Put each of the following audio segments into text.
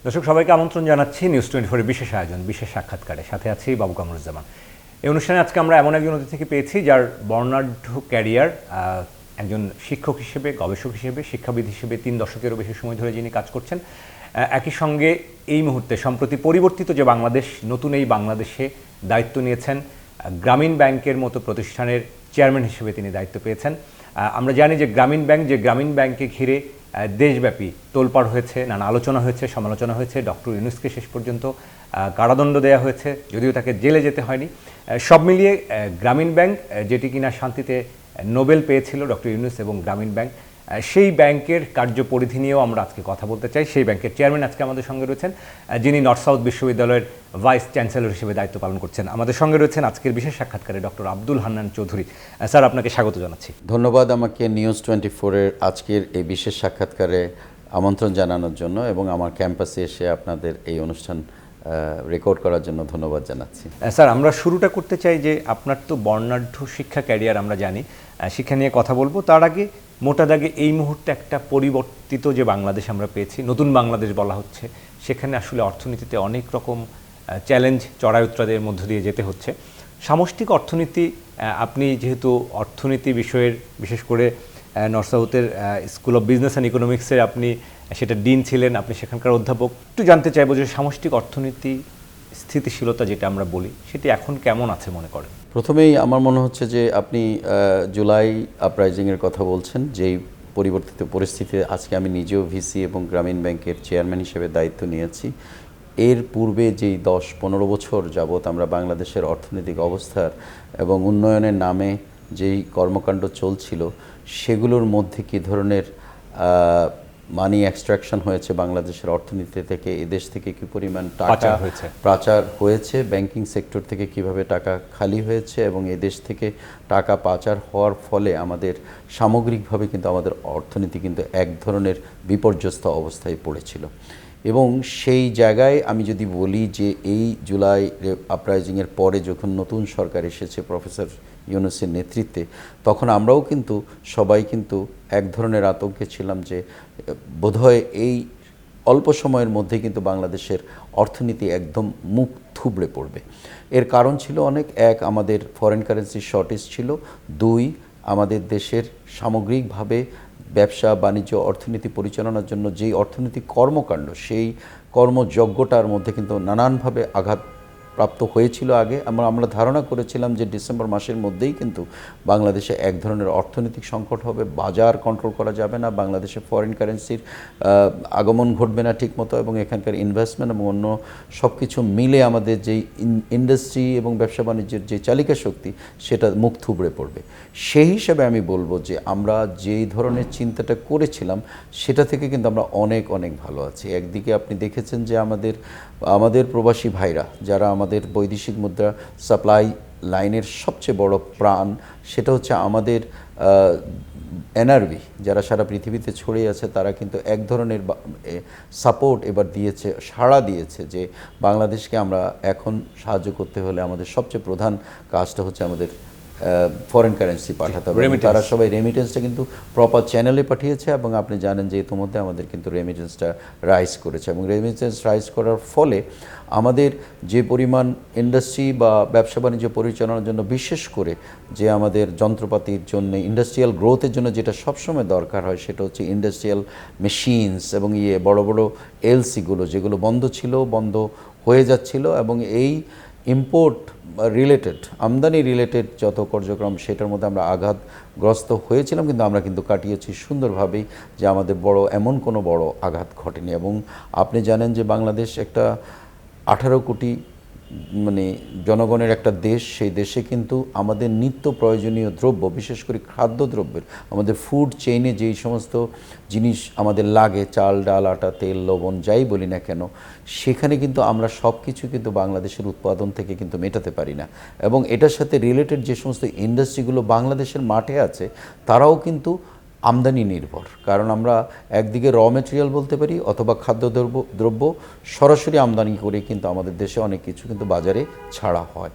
দর্শক সবাইকে আমন্ত্রণ জানাচ্ছি নিউজ 24 এর বিশেষ আয়োজন বিশেষ সাক্ষাৎকারে। সাথে আছি বাবু কামরুজ্জামান। এই অনুষ্ঠানে আজকে আমরা এমন একজন অতিথিকে পেয়েছি যার বর্ণাঢ্য ক্যারিয়ার, একজন শিক্ষক হিসেবে, গবেষক হিসেবে, শিক্ষাবিদ হিসেবে 3 দশকেরও বেশি সময় ধরে যিনি কাজ করছেন। একই সঙ্গে এই মুহূর্তে সম্প্রতি পরিবর্তিত যে বাংলাদেশ, নতুন এই বাংলাদেশে দায়িত্ব নিয়েছেন গ্রামীণ ব্যাংকের মতো প্রতিষ্ঠানের চেয়ারম্যান হিসেবে তিনি দায়িত্ব পেয়েছেন। আমরা জানি যে গ্রামীণ ব্যাংকে ঘিরে দেশব্যাপী তোলপাড় হয়েছে, নানা আলোচনা হয়েছে, সমালোচনা হয়েছে। ডক্টর ইউনূসকে শেষ পর্যন্ত কারাদণ্ড দেওয়া হয়েছে, যদিও তাকে জেলে যেতে হয়নি। সব মিলিয়ে গ্রামীণ ব্যাংক, যেটি কিনা শান্তিতে নোবেল পেয়েছিল ডক্টর ইউনূস এবং গ্রামীণ ব্যাংক, সেই ব্যাংকের কার্যপরিধি নিয়েও আমরা আজকে কথা বলতে চাই। সেই ব্যাংকের চেয়ারম্যান আজকে আমাদের সঙ্গে রয়েছেন, যিনি নর্থ সাউথ বিশ্ববিদ্যালয়ের ভাইস চ্যান্সেলর হিসেবে দায়িত্ব পালন করছেন। আমাদের সঙ্গে রয়েছেন আজকের বিশেষ সাক্ষাৎকারে ডক্টর আব্দুল হান্নান চৌধুরী। স্যার, আপনাকে স্বাগত জানাচ্ছি। ধন্যবাদ আমাকে নিউজ 24-এর আজকের এই বিশেষ সাক্ষাৎকারে আমন্ত্রণ জানানোর জন্য এবং আমার ক্যাম্পাসে এসে আপনাদের এই অনুষ্ঠান রেকর্ড করার জন্য ধন্যবাদ জানাচ্ছি। স্যার, আমরা শুরুটা করতে চাই যে আপনার তো বর্ণাঢ্য শিক্ষা ক্যারিয়ার, আমরা জানি, শিক্ষা নিয়ে কথা বলবো। তার আগে মোটা দাগে এই মুহূর্তে একটা পরিবর্তিত যে বাংলাদেশ আমরা পেয়েছি, নতুন বাংলাদেশ বলা হচ্ছে, সেখানে আসলে অর্থনীতিতে অনেক রকম চ্যালেঞ্জ, চড়াই উতরাদের মধ্য দিয়ে যেতে হচ্ছে। সামষ্টিক অর্থনীতি, আপনি যেহেতু অর্থনীতি বিষয়ের, বিশেষ করে নর্থ সাউথের স্কুল অফ বিজনেস অ্যান্ড ইকোনমিক্সের আপনি সেটা ডিন ছিলেন, আপনি সেখানকার অধ্যাপক। একটু জানতে চাইবো যে সামষ্টিক অর্থনীতি স্থিতিশীলতা যেটা আমরা বলি, সেটি এখন কেমন আছে মনে করেন? প্রথমেই আমার মনে হচ্ছে যে আপনি জুলাই আপরাইজিংয়ের কথা বলছেন, যেই পরিবর্তিত পরিস্থিতিতে আজকে আমি নিজেও ভিসি এবং গ্রামীণ ব্যাংকের চেয়ারম্যান হিসেবে দায়িত্ব নিয়েছি। এর পূর্বে যেই 10-15 বছর যাবৎ আমরা বাংলাদেশের অর্থনৈতিক অবস্থার এবং উন্নয়নের নামে যেই কর্মকাণ্ড চলছিল, সেগুলোর মধ্যে কী ধরনের মানি এক্সট্রাকশন হয়েছে বাংলাদেশের অর্থনীতি থেকে, এদেশ থেকে কী পরিমাণ টাকা পাচার হয়েছে, ব্যাংকিং সেক্টর থেকে কিভাবে টাকা খালি হয়েছে এবং এদেশ থেকে টাকা পাচার হওয়ার ফলে আমাদের সামগ্রিকভাবে কিন্তু আমাদের অর্থনীতি কিন্তু এক ধরনের বিপর্যস্ত অবস্থায় পড়েছিল। এবং সেই জায়গায় আমি যদি বলি যে এই জুলাই আপরাইজিংয়ের পরে যখন নতুন সরকার এসেছে প্রফেসর ইউনূসের নেতৃত্বে, তখন আমরাও কিন্তু সবাই কিন্তু এক ধরনের আতঙ্কে ছিলাম যে বোধহয় এই অল্প সময়ের মধ্যে কিন্তু বাংলাদেশের অর্থনীতি একদম মুখ থুবড়ে পড়বে। এর কারণ ছিল অনেক। এক, আমাদের ফরেন কারেন্সি শর্টেজ ছিল। 2, আমাদের দেশের সামগ্রিকভাবে ব্যবসা বাণিজ্য অর্থনীতি পরিচালনার জন্য যেই অর্থনৈতিক কর্মকাণ্ড, সেই কর্মযজ্ঞটার মধ্যে কিন্তু নানানভাবে আঘাতপ্রাপ্ত হয়েছিল। আগে আমরা ধারণা করেছিলাম যে ডিসেম্বর মাসের মধ্যেই কিন্তু বাংলাদেশে এক ধরনের অর্থনৈতিক সংকট হবে, বাজার কন্ট্রোল করা যাবে না, বাংলাদেশে ফরেন কারেন্সির আগমন ঘটবে না ঠিকমতো এবং এখানকার ইনভেস্টমেন্ট এবং অন্য সব কিছু মিলে আমাদের যেই ইন্ডাস্ট্রি এবং ব্যবসা বাণিজ্যের যে চালিকা শক্তি, সেটা মুখ থুবড়ে পড়বে। সেই হিসাবে আমি বলবো যে আমরা যেই ধরনের চিন্তাটা করেছিলাম, সেটা থেকে কিন্তু আমরা অনেক অনেক ভালো আছি। একদিকে আপনি দেখেছেন যে আমাদের প্রবাসী ভাইরা, যারা আমাদের বৈদেশিক মুদ্রা সাপ্লাই লাইনের সবচেয়ে বড় প্রাণ, সেটা হচ্ছে আমাদের এনআরবি, যারা সারা পৃথিবীতে ছড়িয়ে আছে, তারা কিন্তু এক ধরনের সাপোর্ট এবার দিয়েছে, সাড়া দিয়েছে যে বাংলাদেশকে আমরা এখন সাহায্য করতে হলে আমাদের সবচেয়ে প্রধান কাজটা হচ্ছে আমাদের ফরেন কারেন্সি পাঠাতে হবে। তারা সবাই রেমিটেন্সটা কিন্তু প্রপার চ্যানেলে পাঠিয়েছে এবং আপনি জানেন যে ইতিমধ্যে আমাদের কিন্তু রেমিটেন্সটা রাইজ করেছে এবং রেমিটেন্স রাইজ করার ফলে আমাদের যে পরিমাণ ইন্ডাস্ট্রি বা ব্যবসা বাণিজ্য পরিচালনার জন্য, বিশেষ করে যে আমাদের যন্ত্রপাতির জন্য, ইন্ডাস্ট্রিয়াল গ্রোথের জন্য যেটা সবসময় দরকার হয়, সেটা হচ্ছে ইন্ডাস্ট্রিয়াল মেশিনস এবং বড় বড় এলসিগুলো, যেগুলো বন্ধ ছিল, বন্ধ হয়ে যাচ্ছিল এবং এই ইম্পোর্ট রিলেটেড, আমদানি রিলেটেড যত কার্যক্রম, সেটার মধ্যে আমরা আঘাতগ্রস্ত হয়েছিলাম, কিন্তু আমরা কিন্তু কাটিয়েছি সুন্দরভাবেই, যে আমাদের এমন কোনো বড় আঘাত ঘটেনি। এবং আপনি জানেন যে বাংলাদেশ একটা 18 কোটি জনগণের একটা দেশ। সেই দেশে কিন্তু আমাদের নিত্য প্রয়োজনীয় দ্রব্য, বিশেষ করে খাদ্যদ্রব্যের, আমাদের ফুড চেইনে যেই সমস্ত জিনিস আমাদের লাগে, চাল ডাল আটা তেল লবণ যাই বলি না কেন, সেখানে কিন্তু আমরা সব কিছু কিন্তু বাংলাদেশের উৎপাদন থেকে কিন্তু মেটাতে পারি না। এবং এটার সাথে রিলেটেড যে সমস্ত ইন্ডাস্ট্রিগুলো বাংলাদেশের মাঠে আছে, তারাও কিন্তু আমদানি নির্ভর। কারণ আমরা একদিকে র মেটেরিয়াল বলতে পারি অথবা খাদ্যদ্রব্য সরাসরি আমদানি করে কিন্তু আমাদের দেশে অনেক কিছু কিন্তু বাজারে ছাড়া হয়।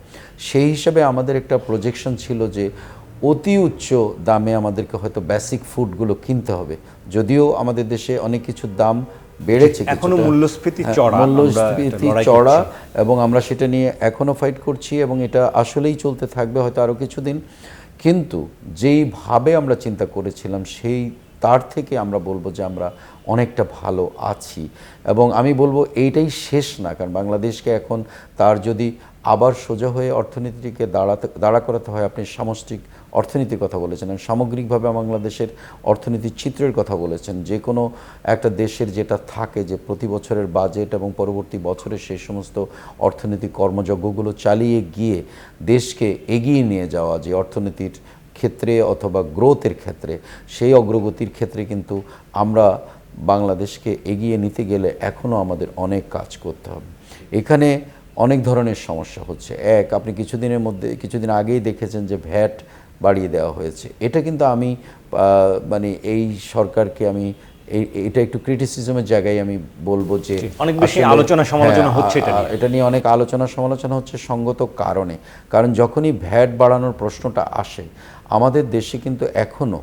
সেই হিসাবে আমাদের একটা প্রজেকশন ছিল যে অতি উচ্চ দামে আমাদেরকে হয়তো বেসিক ফুডগুলো কিনতে হবে। যদিও আমাদের দেশে অনেক কিছুর দাম বেড়েছে এখনো কিছুটা। মূল্যস্ফীতি হ্যাঁ, চড়া, মূল্যস্ফীতি আমরা একটা লড়াই চড়া, করছি। এবং আমরা সেটা নিয়ে এখনো ফাইট করছি এবং এটা আসলেই চলতে থাকবে হয়তো আরও কিছুদিন। কিন্তু যেইভাবে আমরা চিন্তা করেছিলাম সেই তার থেকে আমরা বলবো যে আমরা অনেকটা ভালো আছি, এবং আমি বলবো এইটাই শেষ না, কারণ বাংলাদেশকে এখন তার যদি আবার সোজা হয়ে অর্থনীতিকে দাঁড়া করাতে হয়। আপনি সামষ্টিক অর্থনীতির কথা বলেছেন, এবং সামগ্রিকভাবে বাংলাদেশের অর্থনীতির চিত্রের কথা বলেছেন। যে কোনো একটা দেশের যেটা থাকে যে প্রতি বছরের বাজেট এবং পরবর্তী বছরে সেই সমস্ত অর্থনৈতিক কর্মযজ্ঞগুলো চালিয়ে গিয়ে দেশকে এগিয়ে নিয়ে যাওয়া, যে অর্থনীতির ক্ষেত্রে অথবা গ্রোথের ক্ষেত্রে, সেই অগ্রগতির ক্ষেত্রে কিন্তু আমরা বাংলাদেশকে এগিয়ে নিতে গেলে এখনও আমাদের অনেক কাজ করতে হবে। এখানে অনেক ধরনের সমস্যা হচ্ছে। আপনি কিছুদিন আগেই দেখেছেন যে ভ্যাট বাড়িয়ে দেওয়া হয়েছে। এটা কিন্তু আমি মানে এই সরকারকে আমি এটা একটু ক্রিটিসিজমের জায়গায় আমি বলবো যে অনেক বেশি আলোচনা সমালোচনা হচ্ছে এটা নিয়ে অনেক আলোচনা সমালোচনা হচ্ছে সঙ্গত কারণে। কারণ যখনই ভ্যাট বাড়ানোর প্রশ্নটা আসে, আমাদের দেশে কিন্তু এখনও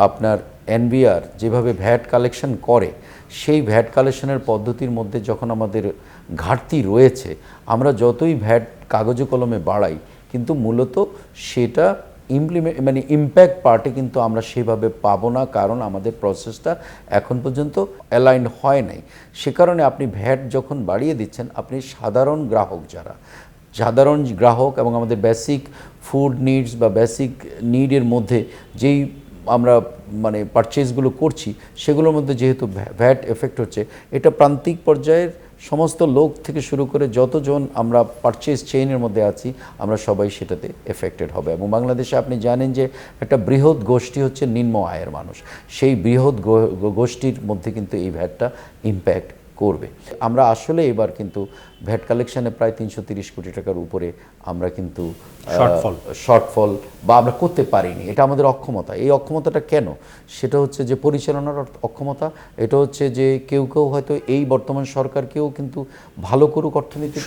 আপনার এনবিআর যেভাবে ভ্যাট কালেকশন করে, সেই ভ্যাট কালেকশনের পদ্ধতির মধ্যে যখন আমাদের ঘাটতি রয়েছে, আমরা যতই ভ্যাট কাগজে কলমে বাড়াই, কিন্তু মূলত সেটা ইম্প্যাক্ট পার্টে কিন্তু আমরা সেভাবে পাবো না, কারণ আমাদের প্রসেসটা এখন পর্যন্ত অ্যালাইন্ড হয় নাই। সে কারণে আপনি ভ্যাট যখন বাড়িয়ে দিচ্ছেন, আপনি সাধারণ গ্রাহক এবং আমাদের বেসিক ফুড নিডস বা বেসিক নিডের মধ্যে যেই আমরা পারচেজগুলো করছি, সেগুলোর মধ্যে যেহেতু ভ্যাট এফেক্ট হচ্ছে, এটা প্রান্তিক পর্যায়ের সমস্ত লোক থেকে শুরু করে যতজন আমরা পারচেজ চেইনের মধ্যে আছি, আমরা সবাই সেটাতে এফেক্টেড হবে। এবং বাংলাদেশে আপনি জানেন যে একটা বৃহৎ গোষ্ঠী হচ্ছে নিম্ন আয়ের মানুষ। সেই বৃহৎ গোষ্ঠীর মধ্যে কিন্তু এই ভ্যাটটা ইম্প্যাক্ট করবে। আমরা আসলে এবার কিন্তু ভ্যাট কালেকশনে প্রায় 330 কোটি টাকার উপরে আমরা কিন্তু শর্টফল বা আমরা করতে পারিনি। এটা আমাদের অক্ষমতা। এই অক্ষমতাটা কেন? সেটা হচ্ছে যে পরিচালনার অক্ষমতা। এটা হচ্ছে যে কেউ হয়তো এই বর্তমান সরকারকেও কিন্তু ভালো করুক অর্থনীতি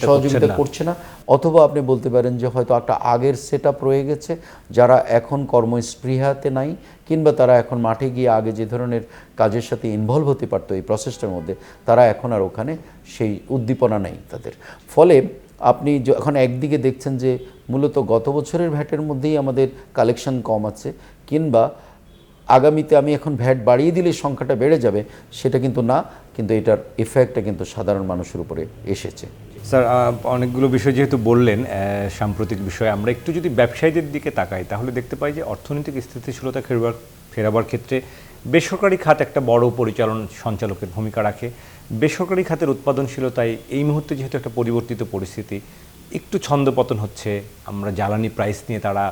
সহযোগিতা করছে না, অথবা আপনি বলতে পারেন যে হয়তো একটা আগের সেটআপ রয়ে গেছে, যারা এখন কর্মস্পৃহাতে নাই, কিংবা তারা এখন মাঠে গিয়ে আগে যে ধরনের কাজের সাথে ইনভলভ হতে পারতো এই প্রসেসটার মধ্যে, তারা এখন আর ওখানে সেই উদ্দীপনা নেই তাদের। ফলে আপনি এখন একদিকে দেখছেন যে মূলত গত বছরের ভ্যাটের মধ্যেই আমাদের কালেকশন কম আছে, কিংবা আগামীতে আমি এখন ভ্যাট বাড়িয়ে দিলে সংখ্যাটা বেড়ে যাবে, সেটা কিন্তু না, কিন্তু এটার এফেক্টটা কিন্তু সাধারণ মানুষের উপরে এসেছে। স্যার, অনেকগুলো বিষয় যেহেতু বললেন সাম্প্রতিক বিষয়ে, আমরা একটু যদি ব্যবসায়ীদের দিকে তাকাই, তাহলে দেখতে পাই যে অর্থনৈতিক স্থিতিশীলতা ফেরাবার ক্ষেত্রে বেসরকারি খাত একটা বড় পরিচালন সঞ্চালকের ভূমিকা রাখে। বেসরকারি খাতের উৎপাদনশীলতায় এই মুহূর্তে যেহেতু একটা পরিবর্তিত পরিস্থিতি, একটু ছন্দপতন হচ্ছে। আমরা জ্বালানি প্রাইস নিয়ে তারা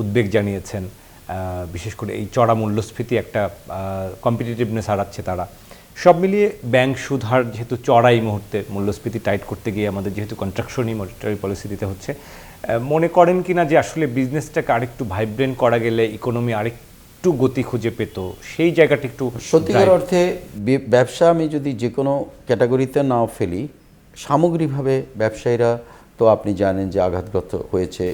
উদ্বেগ জানিয়েছেন, বিশেষ করে এই চড়া মূল্যস্ফীতি একটা কম্পিটিটিভনেস হারাচ্ছে তারা। সব মিলিয়ে ব্যাংক সুদহার যেহেতু চড়া এই মুহূর্তে, মূল্যস্ফীতি টাইট করতে গিয়ে আমাদের যেহেতু কন্ট্রাকশনই মনিটারি পলিসি দিতে হচ্ছে, মনে করেন কি না যে আসলে বিজনেসটাকে আরেকটু ভাইব্রেন্ট করা গেলে ইকোনমি আরেকটু গতি খুঁজে পেত, সেই জায়গাটা একটু সত্যিকার অর্থে ব্যবসা আমি যদি যে কোনো ক্যাটাগরিতে নাও ফেলি, সামগ্রিকভাবে ব্যবসায়ীরা তো আপনি জানেন যে আঘাতগ্রস্ত হয়েছে,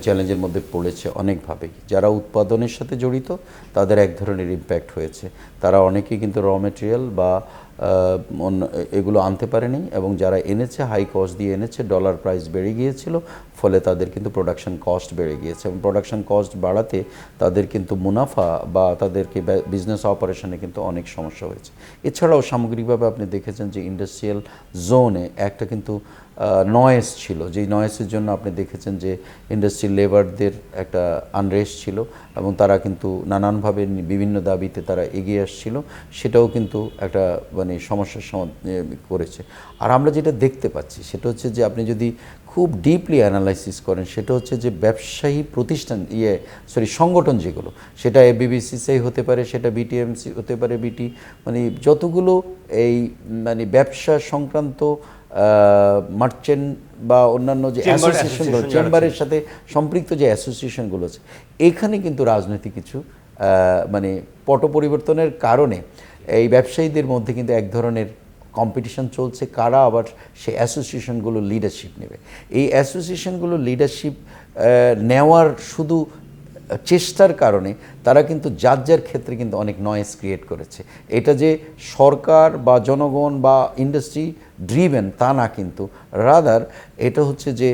চ্যালেঞ্জের মধ্যে পড়েছে অনেকভাবেই। যারা উৎপাদনের সাথে জড়িত তাদের এক ধরনের ইম্প্যাক্ট হয়েছে, তারা অনেকেই কিন্তু র মেটেরিয়াল বা এগুলো আনতে পারেনি, এবং যারা এনেছে হাই কস্ট দিয়ে এনেছে, ডলার প্রাইস বেড়ে গিয়েছিল, ফলে তাদের কিন্তু প্রোডাকশন কস্ট বেড়ে গিয়েছে, এবং প্রোডাকশন কস্ট বাড়াতে তাদের কিন্তু মুনাফা বা তাদেরকে বিজনেস অপারেশনে কিন্তু অনেক সমস্যা হয়েছে। এছাড়াও সামগ্রিকভাবে আপনি দেখেছেন যে ইন্ডাস্ট্রিয়াল জোনে একটা কিন্তু নয়েস ছিল, যেই নয়েসের জন্য আপনি দেখেছেন যে ইন্ডাস্ট্রিয়াল লেবারদের একটা আনরেস্ট ছিল, এবং তারা কিন্তু নানানভাবে বিভিন্ন দাবিতে তারা এগিয়ে আসছিল, সেটাও কিন্তু একটা সমস্যার করেছে। আর আমরা যেটা দেখতে পাচ্ছি সেটা হচ্ছে যে আপনি যদি খুব ডিপলি অ্যানালাইসিস করেন, সেটা হচ্ছে যে ব্যবসায়ী প্রতিষ্ঠান সংগঠন যেগুলো, সেটা এবিবিসিসিআই হতে পারে, সেটা বিটিএমসি হতে পারে, যতগুলো এই ব্যবসা সংক্রান্ত মার্চেন্ট বা অন্যান্য যে অ্যাসোসিয়েশনগুলো, চেম্বারের সাথে সম্পৃক্ত যে অ্যাসোসিয়েশনগুলো আছে, এখানে কিন্তু রাজনৈতিক কিছু পট পরিবর্তনের কারণে এই ব্যবসায়ীদের মধ্যে কিন্তু এক ধরনের কম্পিটিশন চলছে, কারা আবার সেই অ্যাসোসিয়েশনগুলো লিডারশিপ নেবে। এই অ্যাসোসিয়েশনগুলো লিডারশিপ নেওয়ার শুধু চেষ্টার কারণে তারা কিন্তু যার যার ক্ষেত্রে কিন্তু অনেক নয়েজ ক্রিয়েট করেছে। এটা যে সরকার বা জনগণ বা ইন্ডাস্ট্রি ড্রিভেন তা না, কিন্তু রাদার এটা হচ্ছে যে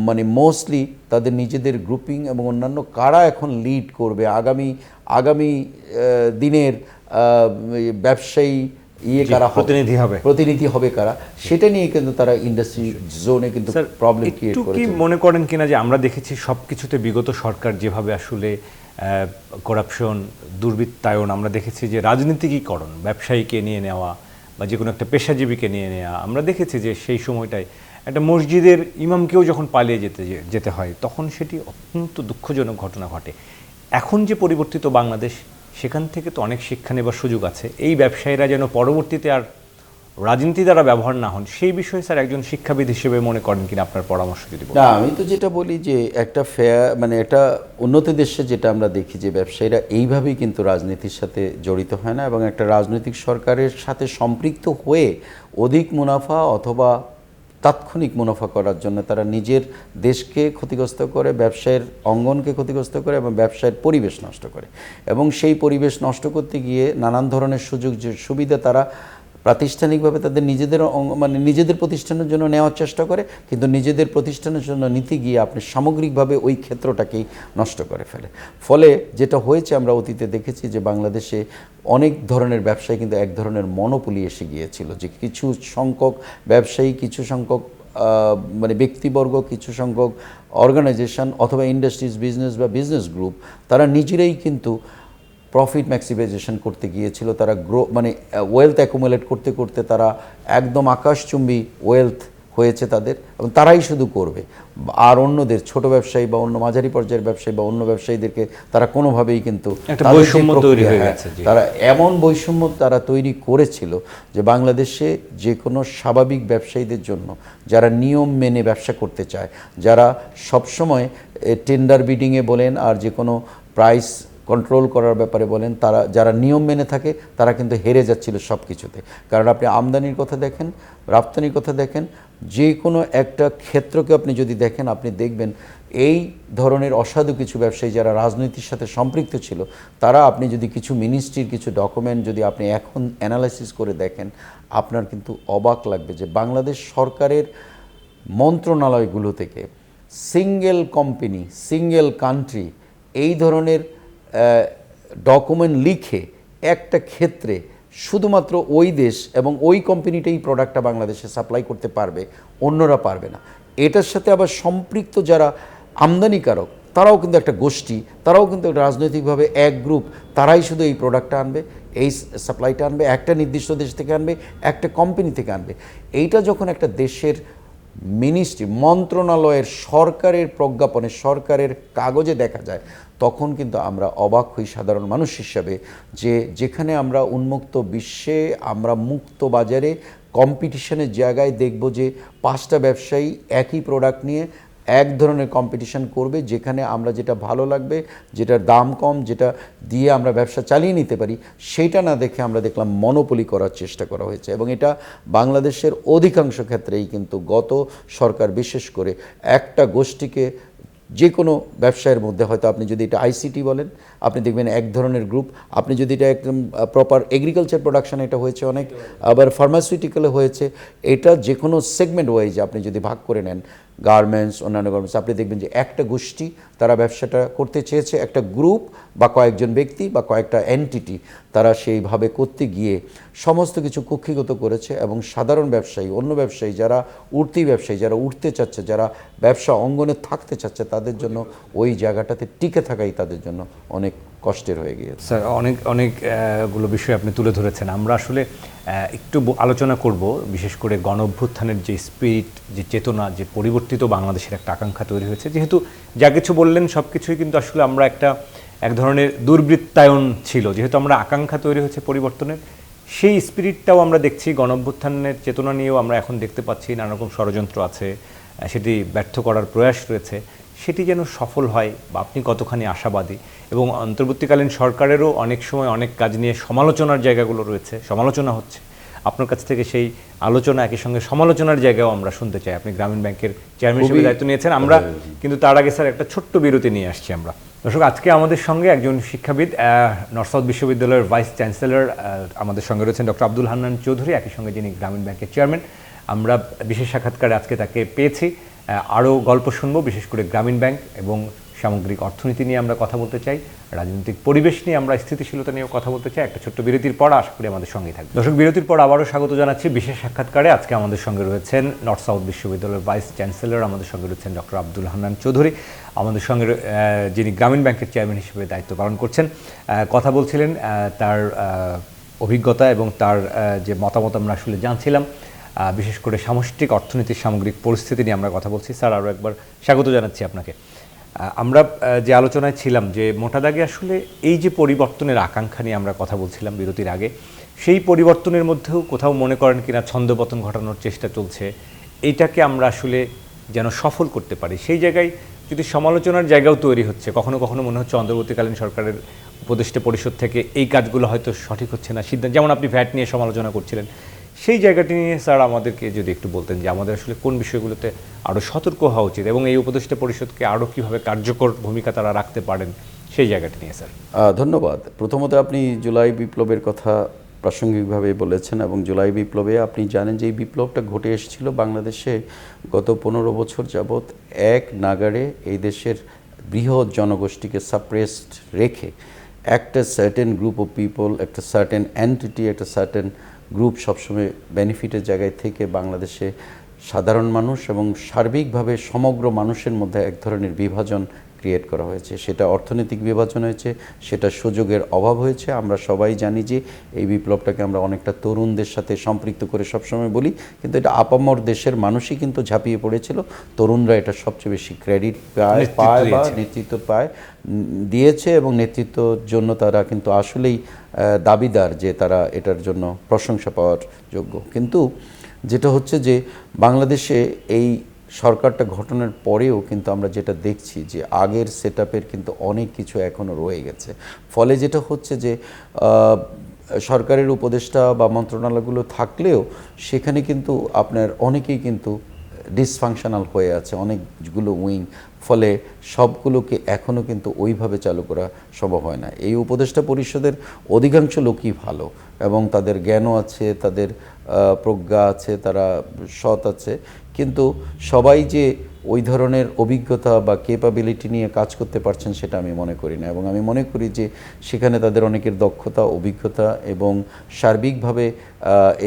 মানে মোস্টলি তাদের নিজেদের গ্রুপিং এবং অন্যান্য কারা এখন লিড করবে আগামী দিনের ব্যবসায়ী কারা প্রতিনিধি হবে কারা, সেটা নিয়ে কিন্তু তারা ইন্ডাস্ট্রি জোনে কিন্তু প্রবলেম ক্রিয়েট করেছে। কি মনে করেন কিনা যে আমরা দেখেছি সবকিছুতে বিগত সরকার যেভাবে আসলে করাপশন, দুর্বৃত্তায়ন, আমরা দেখেছি যে রাজনীতিকীকরণ, ব্যবসায়ীকে নিয়ে নেওয়া বা যে কোনো একটা পেশাজীবীকে নিয়ে নেওয়া, আমরা দেখেছি যে সেই সময়টায় একটা মসজিদের ইমামকেও যখন পালিয়ে যেতে হয় তখন সেটি অত্যন্ত দুঃখজনক ঘটনা ঘটে। এখন যে পরিবর্তিত বাংলাদেশ, সেখান থেকে তো অনেক শিক্ষা নেবার সুযোগ আছে। এই ব্যবসায়ীরা যেন পরবর্তীতে আর রাজনীতি দ্বারা ব্যবহার না হন, সেই বিষয়ে স্যার একজন শিক্ষাবিদ হিসেবে মনে করেন কিনা, আপনার পরামর্শ যদি বলেন। না, আমি তো যেটা বলি যে একটা ফেয়ার মানে একটা উন্নত দেশে যেটা আমরা দেখি যে ব্যবসায়ীরা এইভাবেই কিন্তু রাজনীতির সাথে জড়িত হয় না, এবং একটা রাজনৈতিক সরকারের সাথে সম্পৃক্ত হয়ে অধিক মুনাফা অথবা তাৎক্ষণিক মুনাফা করার জন্য তারা নিজের দেশকে ক্ষতিগ্রস্ত করে, ব্যবসায়ের অঙ্গনকে ক্ষতিগ্রস্ত করে এবং ব্যবসায়ের পরিবেশ নষ্ট করে। এবং সেই পরিবেশ নষ্ট করতে গিয়ে নানান ধরনের সুযোগ সুবিধা তারা প্রাতিষ্ঠানিকভাবে তাদের নিজেদের প্রতিষ্ঠানের জন্য নেওয়ার চেষ্টা করে, কিন্তু নিজেদের প্রতিষ্ঠানের জন্য নিতে গিয়ে আপনি সামগ্রিকভাবে ওই ক্ষেত্রটাকেই নষ্ট করে ফেলে। ফলে যেটা হয়েছে আমরা অতীতে দেখেছি যে বাংলাদেশে অনেক ধরনের ব্যবসায়ী কিন্তু এক ধরনের মনোপলি এসে গিয়েছিল, যে কিছু সংখ্যক ব্যবসায়ী, কিছু সংখ্যক ব্যক্তিবর্গ, কিছু সংখ্যক অর্গানাইজেশন অথবা ইন্ডাস্ট্রিজ বিজনেস বা বিজনেস গ্রুপ, তারা নিজেরাই কিন্তু প্রফিট ম্যাক্সিমাইজেশন করতে গিয়েছিল। তারা ওয়েলথ অ্যাকুমুলেট করতে করতে তারা একদম আকাশচুম্বী ওয়েলথ হয়েছে তাদের, এবং তারাই শুধু করবে। আর অন্যদের ছোট ব্যবসায়ী বা অন্য মাঝারি পর্যায়ের ব্যবসায়ী বা অন্য ব্যবসায়ীদেরকে তারা কোনোভাবেই কিন্তু তারা এমন বৈষম্য তারা তৈরি করেছিল যে বাংলাদেশে যে কোনো স্বাভাবিক ব্যবসায়ীদের জন্য, যারা নিয়ম মেনে ব্যবসা করতে চায়, যারা সবসময় টেন্ডার বিডিংয়ে বলেন আর যে কোনো প্রাইস কন্ট্রোল করার ব্যাপারে বলেন, তারা যারা নিয়ম মেনে থাকে তারা কিন্তু হেরে যাচ্ছিল সব কিছুতে। কারণ আপনি আমদানির কথা দেখেন, রপ্তানির কথা দেখেন, যে কোনো একটা ক্ষেত্রকে আপনি যদি দেখেন, আপনি দেখবেন এই ধরনের অসাধু কিছু ব্যবসায়ী যারা রাজনীতির সাথে সম্পৃক্ত ছিল, তারা আপনি যদি কিছু মিনিস্ট্রির কিছু ডকুমেন্ট যদি আপনি এখন অ্যানালাইসিস করে দেখেন, আপনার কিন্তু অবাক লাগবে যে বাংলাদেশ সরকারের মন্ত্রণালয়গুলো থেকে সিঙ্গেল কোম্পানি, সিঙ্গেল কান্ট্রি এই ধরনের ডকুমেন্ট লিখে একটা ক্ষেত্রে শুধুমাত্র ওই দেশ এবং ওই কোম্পানিটাই প্রোডাক্টটা বাংলাদেশে সাপ্লাই করতে পারবে, অন্যরা পারবে না। এটার সাথে আবার সম্পৃক্ত যারা আমদানিকারক, তারাও কিন্তু একটা গোষ্ঠী, তারাও কিন্তু রাজনৈতিকভাবে এক গ্রুপ, তারাই শুধু এই প্রোডাক্টটা আনবে, এই সাপ্লাইটা আনবে, একটা নির্দিষ্ট দেশ থেকে আনবে, একটা কোম্পানি থেকে আনবে। এইটা যখন একটা দেশের মিনিস্ট্রি, মন্ত্রণালয়ের, সরকারের প্রজ্ঞাপনে, সরকারের কাগজে দেখা যায়, তখন কিন্তু আমরা অবাক হই সাধারণ মানুষ হিসাবে, যে যেখানে আমরা উন্মুক্ত বিশ্বে, আমরা মুক্ত বাজারে কম্পিটিশনের জায়গায় দেখব যে 5টা ব্যবসায়ী একই প্রোডাক্ট নিয়ে এক ধরনের কম্পিটিশন করবে, যেখানে আমরা যেটা ভালো লাগবে, যেটার দাম কম, যেটা দিয়ে আমরা ব্যবসা চালিয়ে নিতে পারি, সেইটা না দেখে আমরা দেখলাম মনোপলি করার চেষ্টা করা হয়েছে। এবং এটা বাংলাদেশের অধিকাংশ ক্ষেত্রেই কিন্তু গত সরকার বিশেষ করে একটা গোষ্ঠীকে, যে কোনো ব্যবসায়ের মধ্যে, হয়তো আপনি যদি এটা আইসিটি বলেন, আপনি দেখবেন এক ধরনের গ্রুপ, আপনি যদি এটা একদম প্রপার এগ্রিকালচার প্রোডাকশন, এটা হয়েছে অনেক, আবার ফার্মাসিউটিক্যালে হয়েছে, এটা যে কোনো সেগমেন্ট ওয়াইজ আপনি যদি ভাগ করে নেন, গার্মেন্টস, অন্যান্য গার্মেন্টস, আপনি দেখবেন যে একটা গোষ্ঠী তারা ব্যবসাটা করতে চেয়েছে, একটা গ্রুপ বা কয়েকজন ব্যক্তি বা কয়েকটা এন্টিটি, তারা সেইভাবে করতে গিয়ে সমস্ত কিছু কক্ষিগত করেছে। এবং সাধারণ ব্যবসায়ী, অন্য ব্যবসায়ী, যারা উঠতি ব্যবসায়ী, যারা উঠতে চাচ্ছে, যারা ব্যবসা অঙ্গনে থাকতে চাচ্ছে, তাদের জন্য ওই জায়গাটাতে টিকে থাকাই তাদের জন্য অনেক কষ্টের হয়ে গিয়েছে। স্যার, অনেকগুলো বিষয় আপনি তুলে ধরেছেন। আমরা আসলে একটু আলোচনা করব বিশেষ করে গণ অভ্যুত্থানের যে স্পিরিট, যে চেতনা, যে পরিবর্তিত বাংলাদেশের একটা আকাঙ্ক্ষা তৈরি হয়েছে। যেহেতু যা কিছু বললেন সব কিছুই কিন্তু আসলে আমরা এক ধরনের দুর্বৃত্তায়ন ছিল, যেহেতু আমরা আকাঙ্ক্ষা তৈরি হয়েছে পরিবর্তনের, সেই স্পিরিটটাও আমরা দেখছি। গণ অভ্যুত্থানের চেতনা নিয়েও আমরা এখন দেখতে পাচ্ছি নানা রকম ষড়যন্ত্র আছে, সেটি ব্যর্থ করার প্রয়াস রয়েছে। সেটি যেন সফল হয়, বা আপনি কতখানি আশাবাদী? এবং অন্তর্বর্তীকালীন সরকারেরও অনেক সময় অনেক কাজ নিয়ে সমালোচনার জায়গাগুলো রয়েছে, সমালোচনা হচ্ছে। আপনার কাছ থেকে সেই আলোচনা, একই সঙ্গে সমালোচনার জায়গাও আমরা শুনতে চাই। আপনি গ্রামীণ ব্যাংকের চেয়ারম্যান হিসেবে দায়িত্ব নিয়েছেন। আমরা কিন্তু তার আগে স্যার একটা ছোট্ট বিরতি নিয়ে আসছি আমরা। দর্শক, আজকে আমাদের সঙ্গে একজন শিক্ষাবিদ, নর্থ সাউথ বিশ্ববিদ্যালয়ের ভাইস চ্যান্সেলর আমাদের সঙ্গে রয়েছেন ডক্টর আব্দুল হান্নান চৌধুরী, একই সঙ্গে যিনি গ্রামীণ ব্যাংকের চেয়ারম্যান। আমরা বিশেষ সাক্ষাৎকারে আজকে তাকে পেয়েছি। আরও গল্প শুনবো, বিশেষ করে গ্রামীণ ব্যাংক এবং সামগ্রিক অর্থনীতি নিয়ে আমরা কথা বলতে চাই, রাজনৈতিক পরিবেশ নিয়ে আমরা স্থিতিশীলতা নিয়েও কথা বলতে চাই। একটা ছোট্ট বিরতির পর আশা করি আমাদের সঙ্গেই থাকবে। দর্শক, বিরতির পর আবারও স্বাগত জানাচ্ছি বিশেষ সাক্ষাৎকারে। আজকে আমাদের সঙ্গে রয়েছেন নর্থ সাউথ বিশ্ববিদ্যালয়ের ভাইস চ্যান্সেলর, আমাদের সঙ্গে রয়েছেন ডক্টর আব্দুল হান্নান চৌধুরী, আমাদের সঙ্গে যিনি গ্রামীণ ব্যাংকের চেয়ারম্যান হিসেবে দায়িত্ব পালন করছেন। কথা বলছিলেন তার অভিজ্ঞতা এবং তার যে মতামত আমরা আসলে জানছিলাম, বিশেষ করে সামষ্টিক অর্থনীতির সামগ্রিক পরিস্থিতি নিয়ে আমরা কথা বলছি। স্যার, আরও একবার স্বাগত জানাচ্ছি আপনাকে। আমরা যে আলোচনায় ছিলাম যে মোটা দাগে আসলে এই যে পরিবর্তনের আকাঙ্ক্ষা নিয়ে আমরা কথা বলছিলাম বিরতির আগে, সেই পরিবর্তনের মধ্যেও কোথাও মনে করেন কিনা ছন্দপতন ঘটানোর চেষ্টা চলছে, এইটাকে আমরা আসলে যেন সফল করতে পারি, সেই জায়গায় যদি সমালোচনার জায়গাও তৈরি হচ্ছে, কখনো কখনো মনে হচ্ছে অন্তর্বর্তীকালীন সরকারের উপদেষ্টা পরিষদ থেকে এই কাজগুলো হয়তো সঠিক হচ্ছে না, সিদ্ধান্ত, যেমন আপনি ভ্যাট নিয়ে সমালোচনা করছিলেন, সেই জায়গাটি নিয়ে স্যার আমাদেরকে যদি একটু বলতেন যে আমাদের আসলে কোন বিষয়গুলোতে আরও সতর্ক হওয়া উচিত এবং এই উপদেষ্টা পরিষদকে আরও কীভাবে কার্যকর ভূমিকা তারা রাখতে পারেন, সেই জায়গাটি নিয়ে স্যার। ধন্যবাদ। প্রথমত আপনি জুলাই বিপ্লবের কথা প্রাসঙ্গিকভাবে বলেছেন এবং জুলাই বিপ্লবে আপনি জানেন যে এই বিপ্লবটা ঘটে এসেছিল বাংলাদেশে গত 15 বছর যাবৎ এক নাগাড়ে এই দেশের বৃহৎ জনগোষ্ঠীকে সাপ্রেসড রেখে একটা সার্টেন গ্রুপ অফ পিপল, একটা সার্টেন এন্টিটি, একটা সার্টেন গ্রুপ সবসময় বেনিফিটের জায়গায় থেকে বাংলাদেশে সাধারণ মানুষ এবং সার্বিকভাবে সমগ্র মানুষের মধ্যে এক ধরনের বিভাজন ক্রিয়েট করা হয়েছে। সেটা অর্থনৈতিক বিভাজন হয়েছে, সেটা সুযোগের অভাব হয়েছে। আমরা সবাই জানি যে এই বিপ্লবটাকে আমরা অনেকটা তরুণদের সাথে সম্পৃক্ত করে সবসময় বলি, কিন্তু এটা আপামর দেশের মানুষই কিন্তু ঝাঁপিয়ে পড়েছিল। তরুণরা এটা সবচেয়ে বেশি ক্রেডিট পায় বা নেতৃত্ব দিয়েছে এবং নেতৃত্বের জন্য তারা কিন্তু আসলেই দাবিদার যে তারা এটার জন্য প্রশংসা পাওয়ার যোগ্য। কিন্তু যেটা হচ্ছে যে বাংলাদেশে এই সরকারটা ঘটনার পরেও কিন্তু আমরা যেটা দেখছি যে আগের সেটআপের কিন্তু অনেক কিছু এখনও রয়ে গেছে। ফলে যেটা হচ্ছে যে সরকারের উপদেষ্টা বা মন্ত্রণালয়গুলো থাকলেও সেখানে কিন্তু আপনার অনেকেই কিন্তু ডিসফাংশনাল হয়ে আছে, অনেকগুলো উইং। ফলে সবগুলোকে এখনও কিন্তু ওইভাবে চালু করা সম্ভব হয় না। এই উপদেষ্টা পরিষদের অধিকাংশ লোকই ভালো এবং তাদের জ্ঞানও আছে, তাদের প্রজ্ঞা আছে, তারা সৎ আছে, কিন্তু সবাই যে ওই ধরনের অভিজ্ঞতা বা ক্যাপাবিলিটি নিয়ে কাজ করতে পারছেন সেটা আমি মনে করি না। এবং আমি মনে করি যে সেখানে তাদের অনেকের দক্ষতা, অভিজ্ঞতা এবং সার্বিকভাবে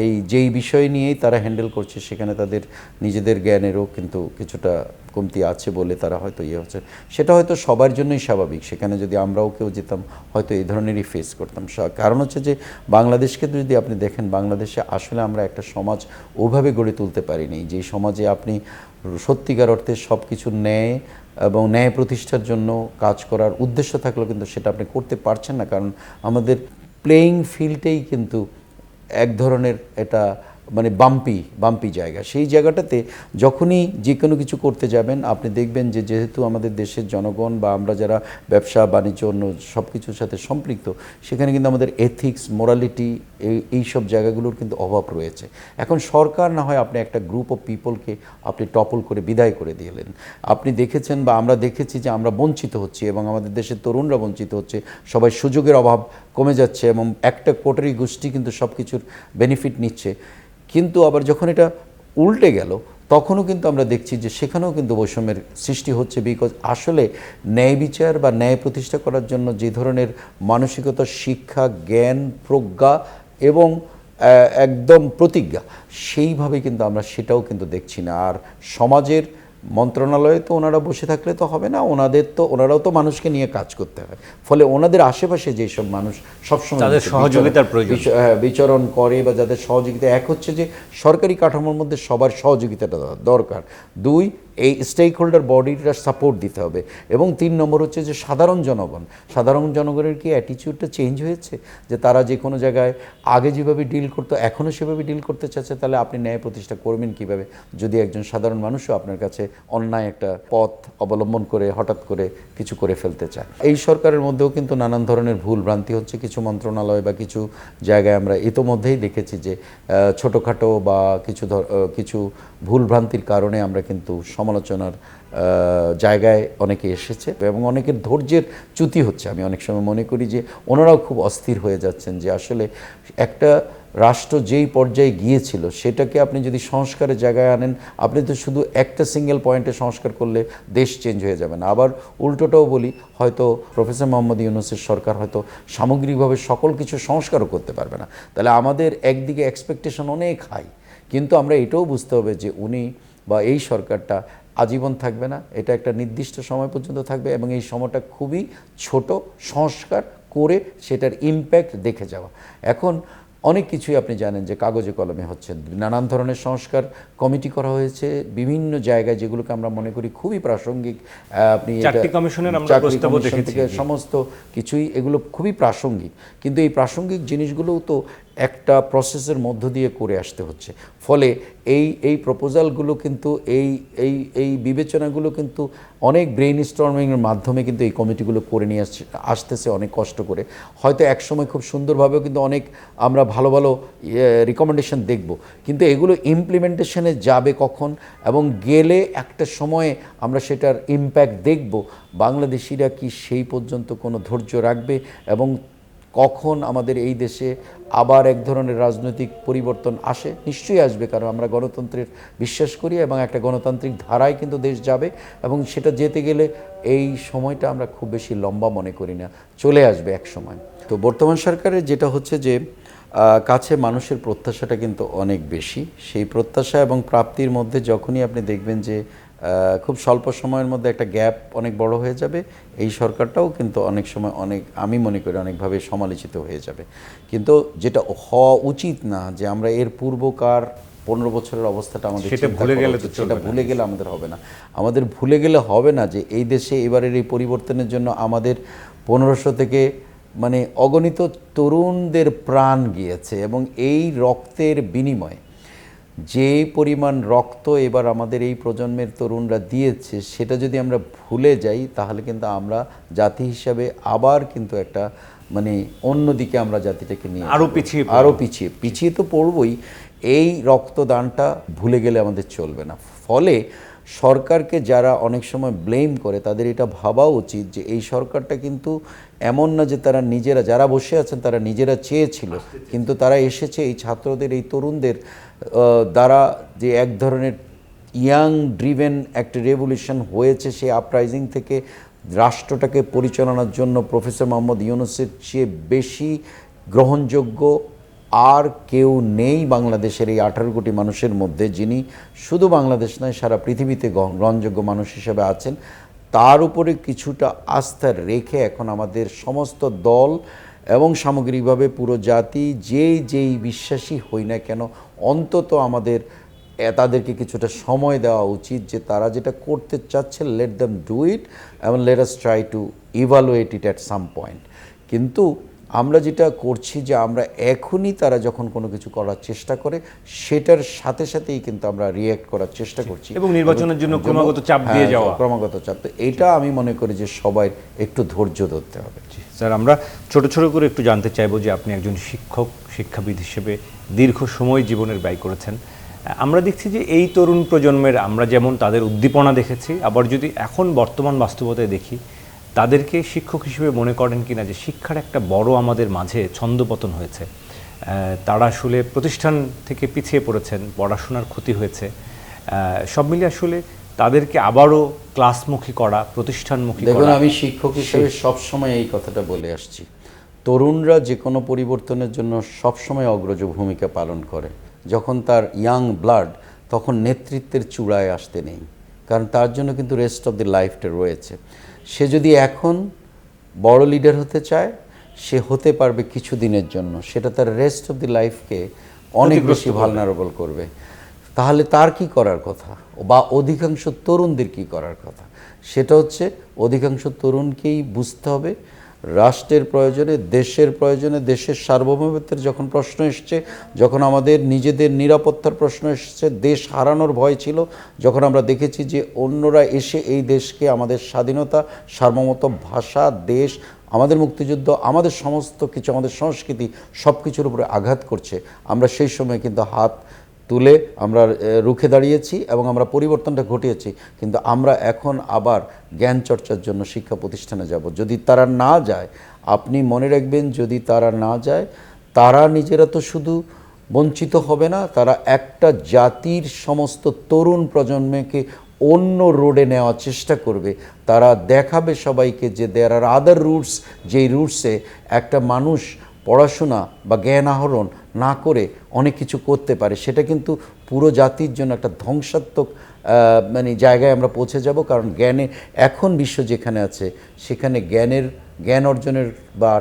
এই যেই বিষয় নিয়েই তারা হ্যান্ডেল করছে সেখানে তাদের নিজেদের জ্ঞানেরও কিন্তু কিছুটা কমতি আছে বলে তারা হয়তো হচ্ছে। সেটা হয়তো সবার জন্যই স্বাভাবিক। সেখানে যদি আমরাও কেউ যেতাম হয়তো এই ধরনেরই ফেস করতাম। কারণ হচ্ছে যে বাংলাদেশকে যদি আপনি দেখেন, বাংলাদেশে আসলে আমরা একটা সমাজ ওভাবে গড়ে তুলতে পারিনি যে সমাজে আপনি সত্যিকার অর্থে সব কিছু ন্যায় এবং ন্যায় প্রতিষ্ঠার জন্য কাজ করার উদ্দেশ্য থাকলেও কিন্তু সেটা আপনি করতে পারছেন না। কারণ আমাদের প্লেয়িং ফিল্ডেই কিন্তু এক ধরনের এটা মানে বাম্পি জায়গা। সেই জায়গাটাতে যখনই যে কোনো কিছু করতে যাবেন আপনি দেখবেন যে যেহেতু আমাদের দেশের জনগণ বা আমরা যারা ব্যবসা বাণিজ্য অন্য সব কিছুর সাথে সম্পৃক্ত, সেখানে কিন্তু আমাদের এথিক্স, মোরালিটি এই সব জায়গাগুলোর কিন্তু অভাব রয়েছে। এখন সরকার না হয় আপনি একটা গ্রুপ অফ পিপলকে আপনি টপল করে বিদায় করে দিলেন। আপনি দেখেছেন বা আমরা দেখেছি যে আমরা বঞ্চিত হচ্ছি এবং আমাদের দেশের তরুণরা বঞ্চিত হচ্ছে, সবাই সুযোগের অভাব কমে যাচ্ছে এবং একটা কোটারি গোষ্ঠী কিন্তু সব কিছুর বেনিফিট নিচ্ছে। কিন্তু আবার যখন এটা উল্টে গেল তখনও কিন্তু আমরা দেখছি যে সেখানেও কিন্তু বৈষম্যের সৃষ্টি হচ্ছে। বিকজ আসলে ন্যায় বিচার বা ন্যায় প্রতিষ্ঠা করার জন্য যে ধরনের মানসিকতা, শিক্ষা, জ্ঞান, প্রজ্ঞা এবং একদম প্রতিজ্ঞা, সেইভাবে কিন্তু আমরা সেটাও কিন্তু দেখছি না। আর সমাজের মন্ত্রণালয়ে তো ওনারা বসে থাকলে তো হবে না, ওনারাও তো মানুষকে নিয়ে কাজ করতে হয়। ফলে ওনাদের আশেপাশে যেসব মানুষ সবসময় তাদের সহযোগিতার প্রয়োজন বিচরণ করে বা যাদের সহযোগিতা, এক হচ্ছে যে সরকারি কাঠামোর মধ্যে সবার সহযোগিতাটা দরকার, 2 এই স্টেক হোল্ডার বডিটা সাপোর্ট দিতে হবে এবং 3 নম্বর হচ্ছে যে সাধারণ জনগণের কি অ্যাটিটিউডটা চেঞ্জ হয়েছে যে তারা যে কোনো জায়গায় আগে যেভাবে ডিল করতো এখনও সেভাবে ডিল করতে চাচ্ছে। তাহলে আপনি ন্যায় প্রতিষ্ঠা করবেন কীভাবে যদি একজন সাধারণ মানুষও আপনার কাছে অন্যায় একটা পথ অবলম্বন করে হঠাৎ করে কিছু করে ফেলতে চায়। এই সরকারের মধ্যেও কিন্তু নানান ধরনের ভুল ভ্রান্তি হচ্ছে। কিছু মন্ত্রণালয় বা কিছু জায়গায় আমরা ইতোমধ্যেই দেখেছি যে ছোটোখাটো বা কিছু ভুল ভ্রান্তির কারণে আমরা কিন্তু সমালোচনার জায়গায় অনেকে এসেছে এবং অনেকের ধৈর্যের চ্যুতি হচ্ছে। আমি অনেক সময় মনে করি যে ওনারাও খুব অস্থির হয়ে যাচ্ছেন যে আসলে একটা রাষ্ট্র যেই পর্যায়ে গিয়েছিল সেটাকে আপনি যদি সংস্কারের জায়গায় আনেন, আপনি তো শুধু একটা সিঙ্গেল পয়েন্টে সংস্কার করলে দেশ চেঞ্জ হয়ে যাবে না। আবার উল্টোটাও বলি, হয়তো প্রফেসর মোহাম্মদ ইউনূসের সরকার হয়তো সামগ্রিকভাবে সকল কিছু সংস্কারও করতে পারবে না। তাহলে আমাদের একদিকে এক্সপেকটেশন অনেক হাই, কিন্তু আমরা এটাও বুঝতে হবে যে উনি বা এই সরকারটা আজীবন থাকবে না, এটা একটা নির্দিষ্ট সময় পর্যন্ত থাকবে এবং এই সময়টা খুবই ছোট, সংস্কার করে সেটার ইম্প্যাক্ট দেখে যাওয়া। এখন অনেক কিছুই আপনি জানেন যে কাগজে কলমে হচ্ছে, নানান ধরনের সংস্কার কমিটি করা হয়েছে বিভিন্ন জায়গায়, যেগুলোকে আমরা মনে করি খুবই প্রাসঙ্গিক। আপনি চারটি কমিশনের আমরা প্রস্তাবও দেখেছি, সমস্ত কিছুই এগুলো খুবই প্রাসঙ্গিক, কিন্তু এই প্রাসঙ্গিক জিনিসগুলোও তো একটা প্রসেসের মধ্য দিয়ে করে আসতে হচ্ছে। ফলে এই প্রপোজালগুলো কিন্তু এই বিবেচনাগুলো কিন্তু অনেক ব্রেইন স্টর্মিংয়ের মাধ্যমে কিন্তু এই কমিটিগুলো করে নিয়ে আসতেছে অনেক কষ্ট করে। হয়তো একসময় খুব সুন্দরভাবেও কিন্তু অনেক আমরা ভালো ভালো রিকমেন্ডেশন দেখব, কিন্তু এগুলো ইমপ্লিমেন্টেশনে যাবে কখন এবং গেলে একটা সময়ে আমরা সেটার ইম্প্যাক্ট দেখব, বাংলাদেশিরা কি সেই পর্যন্ত কোনো ধৈর্য রাখবে এবং কখন আমাদের এই দেশে আবার এক ধরনের রাজনৈতিক পরিবর্তন আসে? নিশ্চয়ই আসবে, কারণ আমরা গণতন্ত্রের বিশ্বাস করি এবং একটা গণতান্ত্রিক ধারায় কিন্তু দেশ যাবে এবং সেটা যেতে গেলে এই সময়টা আমরা খুব বেশি লম্বা মনে করি না, চলে আসবে এক সময়। তো বর্তমান সরকারের যেটা হচ্ছে যে কাছে মানুষের প্রত্যাশাটা কিন্তু অনেক বেশি। সেই প্রত্যাশা এবং প্রাপ্তির মধ্যে যখনই আপনি দেখবেন যে খুব স্বল্প সময়ের মধ্যে একটা গ্যাপ অনেক বড় হয়ে যাবে, এই সরকারটাও কিন্তু অনেক সময় আমি মনে করি অনেকভাবে সমালোচিত হয়ে যাবে। কিন্তু যেটা হওয়া উচিত না যে আমরা এর পূর্বকার 15 বছরের অবস্থাটা আমাদের সেটা ভুলে গেলে আমাদের হবে না। আমাদের ভুলে গেলে হবে না যে এই দেশে এবারের এই পরিবর্তনের জন্য আমাদের 1500 থেকে মানে অগণিত তরুণদের প্রাণ গিয়েছে এবং এই রক্তের বিনিময়ে যে পরিমাণ রক্ত এবার আমাদের এই প্রজন্মের তরুণরা দিয়েছে, সেটা যদি আমরা ভুলে যাই তাহলে কিন্তু আমরা জাতি হিসাবে আবার কিন্তু একটা মানে অন্যদিকে আমরা জাতিটাকে নিয়ে আরও পিছিয়ে তো পড়বই। এই রক্তদানটা ভুলে গেলে আমাদের চলবে না। ফলে সরকারকে যারা অনেক সময় ব্লেম করে তাদের এটা ভাবা উচিত যে এই সরকারটা কিন্তু এমন না যে তারা নিজেরা, যারা বসে আছেন তারা নিজেরা চেয়েছিল, কিন্তু তারা এসেছে এই ছাত্রদের, এই তরুণদের দ্বারা যে এক ধরনের ইয়াং ড্রিভেন একটা রেভলিউশন হয়েছে। সেই আপরাইজিং থেকে রাষ্ট্রটাকে পরিচালনার জন্য প্রফেসর মোহাম্মদ ইউনূসের চেয়ে বেশি গ্রহণযোগ্য আর কেউ নেই বাংলাদেশের এই 18 কোটি মানুষের মধ্যে, যিনি শুধু বাংলাদেশ নয় সারা পৃথিবীতে গ্রহণযোগ্য মানুষ হিসেবে আছেন। তার উপরে কিছুটা আস্থা রেখে এখন আমাদের সমস্ত দল এবং সামগ্রিকভাবে পুরো জাতি যেই বিশ্বাসী হই না কেন, অন্তত আমাদের তাদেরকে কিছুটা সময় দেওয়া উচিত যে তারা যেটা করতে চাচ্ছে, লেট দেম ডু ইট এবং let us try to evaluate it at some point. কিন্তু আমরা যেটা করছি যে আমরা এখনই তারা যখন কোনো কিছু করার চেষ্টা করে সেটার সাথে সাথেই কিন্তু আমরা রিয়্যাক্ট করার চেষ্টা করছি এবং নির্বাচনের জন্য ক্রমাগত চাপ দিয়ে যাওয়া, ক্রমাগত চাপ। তো এটা আমি মনে করি যে সবাই একটু ধৈর্য ধরতে হবে। স্যার, আমরা ছোট ছোট করে একটু জানতে চাইবো যে আপনি একজন শিক্ষাবিদ হিসেবে দীর্ঘ সময় জীবনের ব্যয় করেছেন। আমরা দেখছি যে এই তরুণ প্রজন্মের আমরা যেমন তাদের উদ্দীপনা দেখেছি, আবার যদি এখন বর্তমান বাস্তবতায় দেখি তাদেরকে শিক্ষক হিসেবে মনে করেন কিনা যে শিক্ষার একটা বড় আমাদের মাঝে ছন্দপতন হয়েছে, তারা আসলে প্রতিষ্ঠান থেকে পিছিয়ে পড়েছেন, পড়াশোনার ক্ষতি হয়েছে, সব মিলিয়ে আসলে তাদেরকে আবারও ক্লাসমুখী করা, প্রতিষ্ঠানমুখী করা। দেখুন, আমি শিক্ষক হিসেবে সবসময় এই কথাটা বলে আসছি, তরুণরা যে কোনো পরিবর্তনের জন্য সবসময় অগ্রজ ভূমিকা পালন করে। যখন তার ইয়াং ব্লাড, তখন নেতৃত্বের চূড়ায় আসতে নেই, কারণ তার জন্য কিন্তু রেস্ট অফ দি লাইফটা রয়েছে। সে যদি এখন বড় লিডার হতে চায়, সে হতে পারবে কিছু দিনের জন্য, সেটা তার রেস্ট অফ দি লাইফকে অনেক বেশি ভালনারেবল করবে। তাহলে তার কি করার কথা, বা অধিকাংশ তরুণদের কি করার কথা? সেটা হচ্ছে অধিকাংশ তরুণকেই বুঝতে হবে রাষ্ট্রের প্রয়োজনে, দেশের প্রয়োজনে, দেশের সার্বভৌমত্বের যখন প্রশ্ন এসছে, যখন আমাদের নিজেদের নিরাপত্তার প্রশ্ন এসছে, দেশ হারানোর ভয় ছিল, যখন আমরা দেখেছি যে অন্যরা এসে এই দেশকে, আমাদের স্বাধীনতা, সার্বভৌমত্ব, ভাষা, দেশ, আমাদের মুক্তিযুদ্ধ, আমাদের সমস্ত কিছু, আমাদের সংস্কৃতি, সব কিছুর উপরে আঘাত করছে, আমরা সেই সময় কিন্তু হাত তুলে আমরা রুখে দাঁড়িয়েছি এবং আমরা পরিবর্তনটা ঘটিয়েছি। কিন্তু আমরা এখন আবার জ্ঞান চর্চার জন্য শিক্ষা প্রতিষ্ঠানে যাব। যদি তারা না যায়, আপনি মনে রাখবেন, যদি তারা না যায়, তারা নিজেরা তো শুধু বঞ্চিত হবে না, তারা একটা জাতির সমস্ত তরুণ প্রজন্মকে অন্য রোডে নেওয়ার চেষ্টা করবে। তারা দেখাবে সবাইকে যে দেয়ার আর আদার রুটস, যেই রুটসে একটা মানুষ পড়াশোনা বা জ্ঞান আহরণ না করে অনেক কিছু করতে পারে। সেটা কিন্তু পুরো জাতির জন্য একটা ধ্বংসাত্মক মানে জায়গায় আমরা পৌঁছে যাব। কারণ জ্ঞানে এখন বিশ্ব যেখানে আছে, সেখানে জ্ঞান অর্জনের বা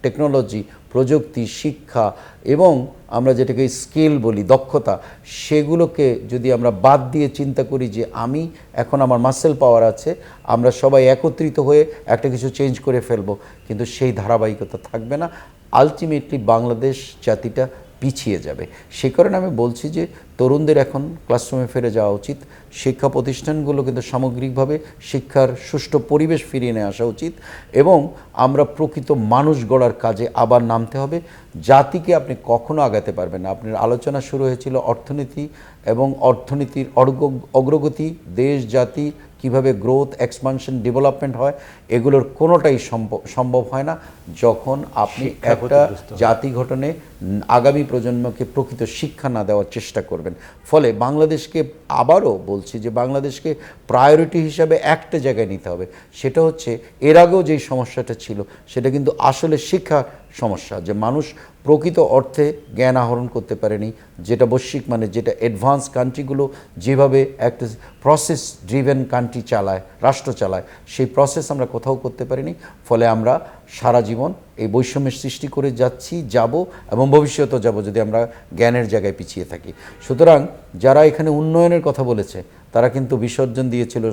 টেকনোলজি, প্রযুক্তি, শিক্ষা এবং আমরা যেটাকে স্কিল বলি, দক্ষতা, সেগুলোকে যদি আমরা বাদ দিয়ে চিন্তা করি যে আমি এখন আমার মাসেল পাওয়ার আছে, আমরা সবাই একত্রিত হয়ে একটা কিছু চেঞ্জ করে ফেলবো, কিন্তু সেই ধারাবাহিকতা থাকবে না। আলটিমেটলি বাংলাদেশ জাতিটা পিছিয়ে যাবে। সে কারণে আমি বলছি যে তরুণদের এখন ক্লাসরুমে ফিরে যাওয়া উচিত। শিক্ষা প্রতিষ্ঠানগুলো কিন্তু সামগ্রিকভাবে শিক্ষার সুষ্ঠু পরিবেশ ফিরিয়ে নিয়ে আসা উচিত এবং আমরা প্রকৃত মানুষ গড়ার কাজে আবার নামতে হবে। জাতিকে আপনি কখনো আগাতে পারবেন না। আপনার আলোচনা শুরু হয়েছিল অর্থনীতি এবং অর্থনীতির অগ্রগতি, দেশ জাতি কিভাবে গ্রোথ, এক্সপানশন, ডেভেলপমেন্ট হয়, এগুলোর কোনোটাই সম্ভব হয় না যখন আপনি একটা জাতি গঠনে আগামী প্রজন্মকে প্রকৃত শিক্ষা না দেওয়ার চেষ্টা করবেন। ফলে বাংলাদেশকে, আবারও বলছি যে বাংলাদেশকে প্রায়োরিটি হিসাবে একটা জায়গায় নিতে হবে। সেটা হচ্ছে এর আগেও যেই সমস্যাটা ছিল, সেটা কিন্তু আসলে শিক্ষা সমস্যা, যে মানুষ প্রকৃত অর্থে জ্ঞান আহরণ করতে পারেনি। যেটা বৈশ্বিক মানে যেটা অ্যাডভান্স কান্ট্রিগুলো যেভাবে একটা প্রসেস ড্রিভেন কান্ট্রি চালায়, রাষ্ট্র চালায়, সেই প্রসেস আমরা কোথাও করতে পারিনি। ফলে আমরা সারা জীবন এই বৈষম্যের সৃষ্টি করে যাব এবং ভবিষ্যতেও যাব যদি আমরা জ্ঞানের জায়গায় পিছিয়ে থাকি। সুতরাং যারা এখানে উন্নয়নের কথা বলেছে, তারা কিন্তু বিসর্জন দিয়েছিল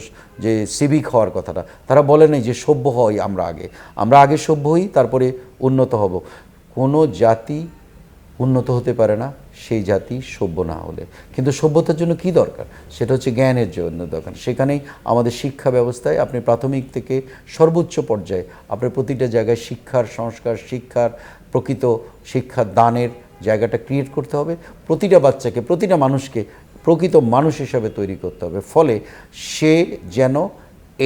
যে সিভিক হওয়ার কথাটা। তারা বলে নাই যে সভ্য হই আমরা আগে সভ্য হই, তারপরে উন্নত হব। কোনো জাতি উন্নত হতে পারে না সেই জাতি সভ্য না হলে। কিন্তু সভ্যতার জন্য কি দরকার? সেটা হচ্ছে জ্ঞানের জন্য দরকার। সেখানেই আমাদের শিক্ষা ব্যবস্থায় আপনি প্রাথমিক থেকে সর্বোচ্চ পর্যায়ে আপনি প্রতিটা জায়গায় শিক্ষার সংস্কার, শিক্ষার প্রকৃত শিক্ষা দানের জায়গাটা ক্রিয়েট করতে হবে। প্রতিটা বাচ্চাকে, প্রতিটা মানুষকে প্রকৃত মানুষ হিসাবে তৈরি করতে হবে। ফলে সে যেন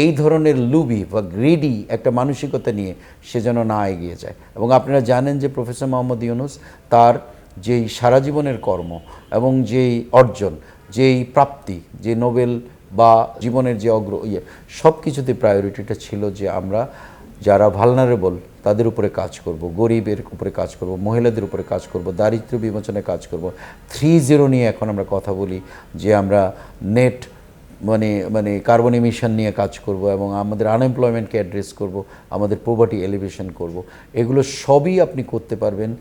এই ধরনের লুবি বা গ্রিডি একটা মানসিকতা নিয়ে সে যেন না এগিয়ে যায়। এবং আপনারা জানেন যে প্রফেসর মোহাম্মদ ইউনূস তার যেই সারা জীবনের কর্ম এবং যেই অর্জন, যেই প্রাপ্তি, যে নোবেল বা জীবনের যে সব কিছুতে প্রায়োরিটিটা ছিল যে আমরা যারা ভালনারেবল তাদের উপরে কাজ করব, গরিবের উপরে কাজ করব, মহিলাদের উপরে কাজ করব, দারিদ্র্য বিমোচনে কাজ করব। 3.0 নিয়ে এখন আমরা কথা বলি যে আমরা নেট মানে কার্বন এমিশন নিয়ে কাজ করব এবং আমাদের আনএমপ্লয়মেন্টকে অ্যাড্রেস করব, আমাদের পভার্টি এলিভেশন করব। এগুলো সবই আপনি করতে পারবেন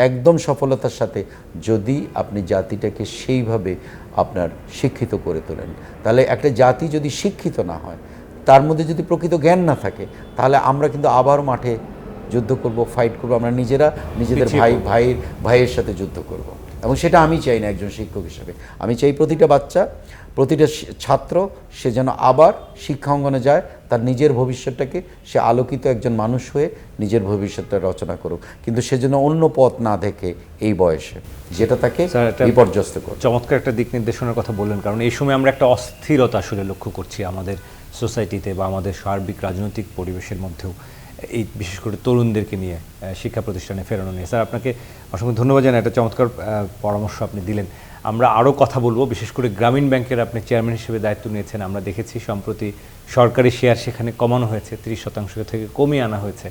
একদম সফলতার সাথে যদি আপনি জাতিটাকে সেইভাবে আপনার শিক্ষিত করে তোলেন। তাহলে একটা জাতি যদি শিক্ষিত না হয়, তার মধ্যে যদি প্রকৃত জ্ঞান না থাকে, তাহলে আমরা কিন্তু আবার মাঠে যুদ্ধ করব, ফাইট করব, আমরা নিজেদের ভাইয়ের সাথে যুদ্ধ করব। এবং সেটা আমি চাই না একজন শিক্ষক হিসেবে। আমি চাই প্রতিটা বাচ্চা, প্রতিটা ছাত্র সে যেন আবার শিক্ষা অঙ্গনে যায়, তার নিজের ভবিষ্যৎটাকে সে আলোকিত একজন মানুষ হয়ে নিজের ভবিষ্যৎটা রচনা করুক। কিন্তু সে যেন অন্য পথ না দেখে এই বয়সে, যেটা তাকে বিপর্যস্ত করে। চমৎকার একটা দিক নির্দেশনার কথা বললেন, কারণ এই সময় আমরা একটা অস্থিরতা আসলে লক্ষ্য করছি আমাদের সোসাইটিতে বা আমাদের সার্বিক রাজনৈতিক পরিবেশের মধ্যেও, এই বিশেষ করে তরুণদেরকে নিয়ে শিক্ষা প্রতিষ্ঠানে ফেরানো নিয়ে। স্যার, আপনাকে অসংখ্য ধন্যবাদ জানাই, একটা চমৎকার পরামর্শ আপনি দিলেন। আমরা আরও কথা বলবো, বিশেষ করে গ্রামীণ ব্যাংকের আপনি চেয়ারম্যান হিসেবে দায়িত্ব নিয়েছেন। আমরা দেখেছি সম্প্রতি সরকারি শেয়ার সেখানে কমানো হয়েছে, 30% থেকে কমিয়ে আনা হয়েছে।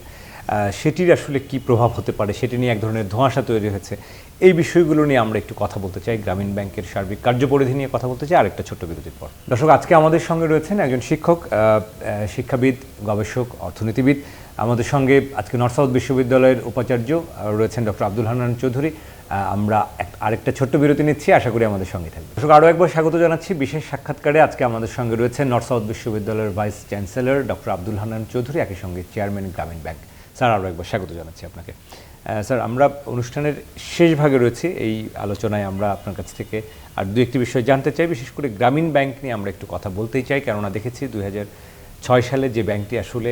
সেটির আসলে কি প্রভাব হতে পারে, সেটি নিয়ে এক ধরনের ধোঁয়াশা তৈরি হয়েছে। এই বিষয়গুলো নিয়ে আমরা একটু কথা বলতে চাই, গ্রামীণ ব্যাংকের সার্বিক কার্যপরিধি নিয়ে কথা বলতে চাই আরেকটা ছোট্ট বিরতির পর। দর্শক, আজকে আমাদের সঙ্গে রয়েছেন একজন শিক্ষক, শিক্ষাবিদ, গবেষক, অর্থনীতিবিদ। আমাদের সঙ্গে আজকে নর্থ সাউথ বিশ্ববিদ্যালয়ের উপাচার্য রয়েছেন ডক্টর আব্দুল হান্নান চৌধুরী। আমরা আরেকটা ছোট্ট বিরতি নিচ্ছি, আশা করি আমাদের সঙ্গে থাকবে। দর্শক, আরও একবার স্বাগত জানাচ্ছি বিশেষ সাক্ষাৎকারে। আজকে আমাদের সঙ্গে রয়েছেন নর্থ সাউথ বিশ্ববিদ্যালয়ের vice chancellor doctor Abdul Hannan Chowdhury, একই সঙ্গে চেয়ারম্যান গ্রামীণ ব্যাংক। স্যার, আরও একবার স্বাগত জানাচ্ছি আপনাকে। স্যার, আমরা অনুষ্ঠানের শেষ ভাগে রয়েছি। এই আলোচনায় আমরা আপনার কাছ থেকে আর দু একটি বিষয় জানতে চাই, বিশেষ করে গ্রামীণ ব্যাংক নিয়ে আমরা একটু কথা বলতেই চাই। কেননা দেখেছি 2006 সালে যে ব্যাংকটি আসলে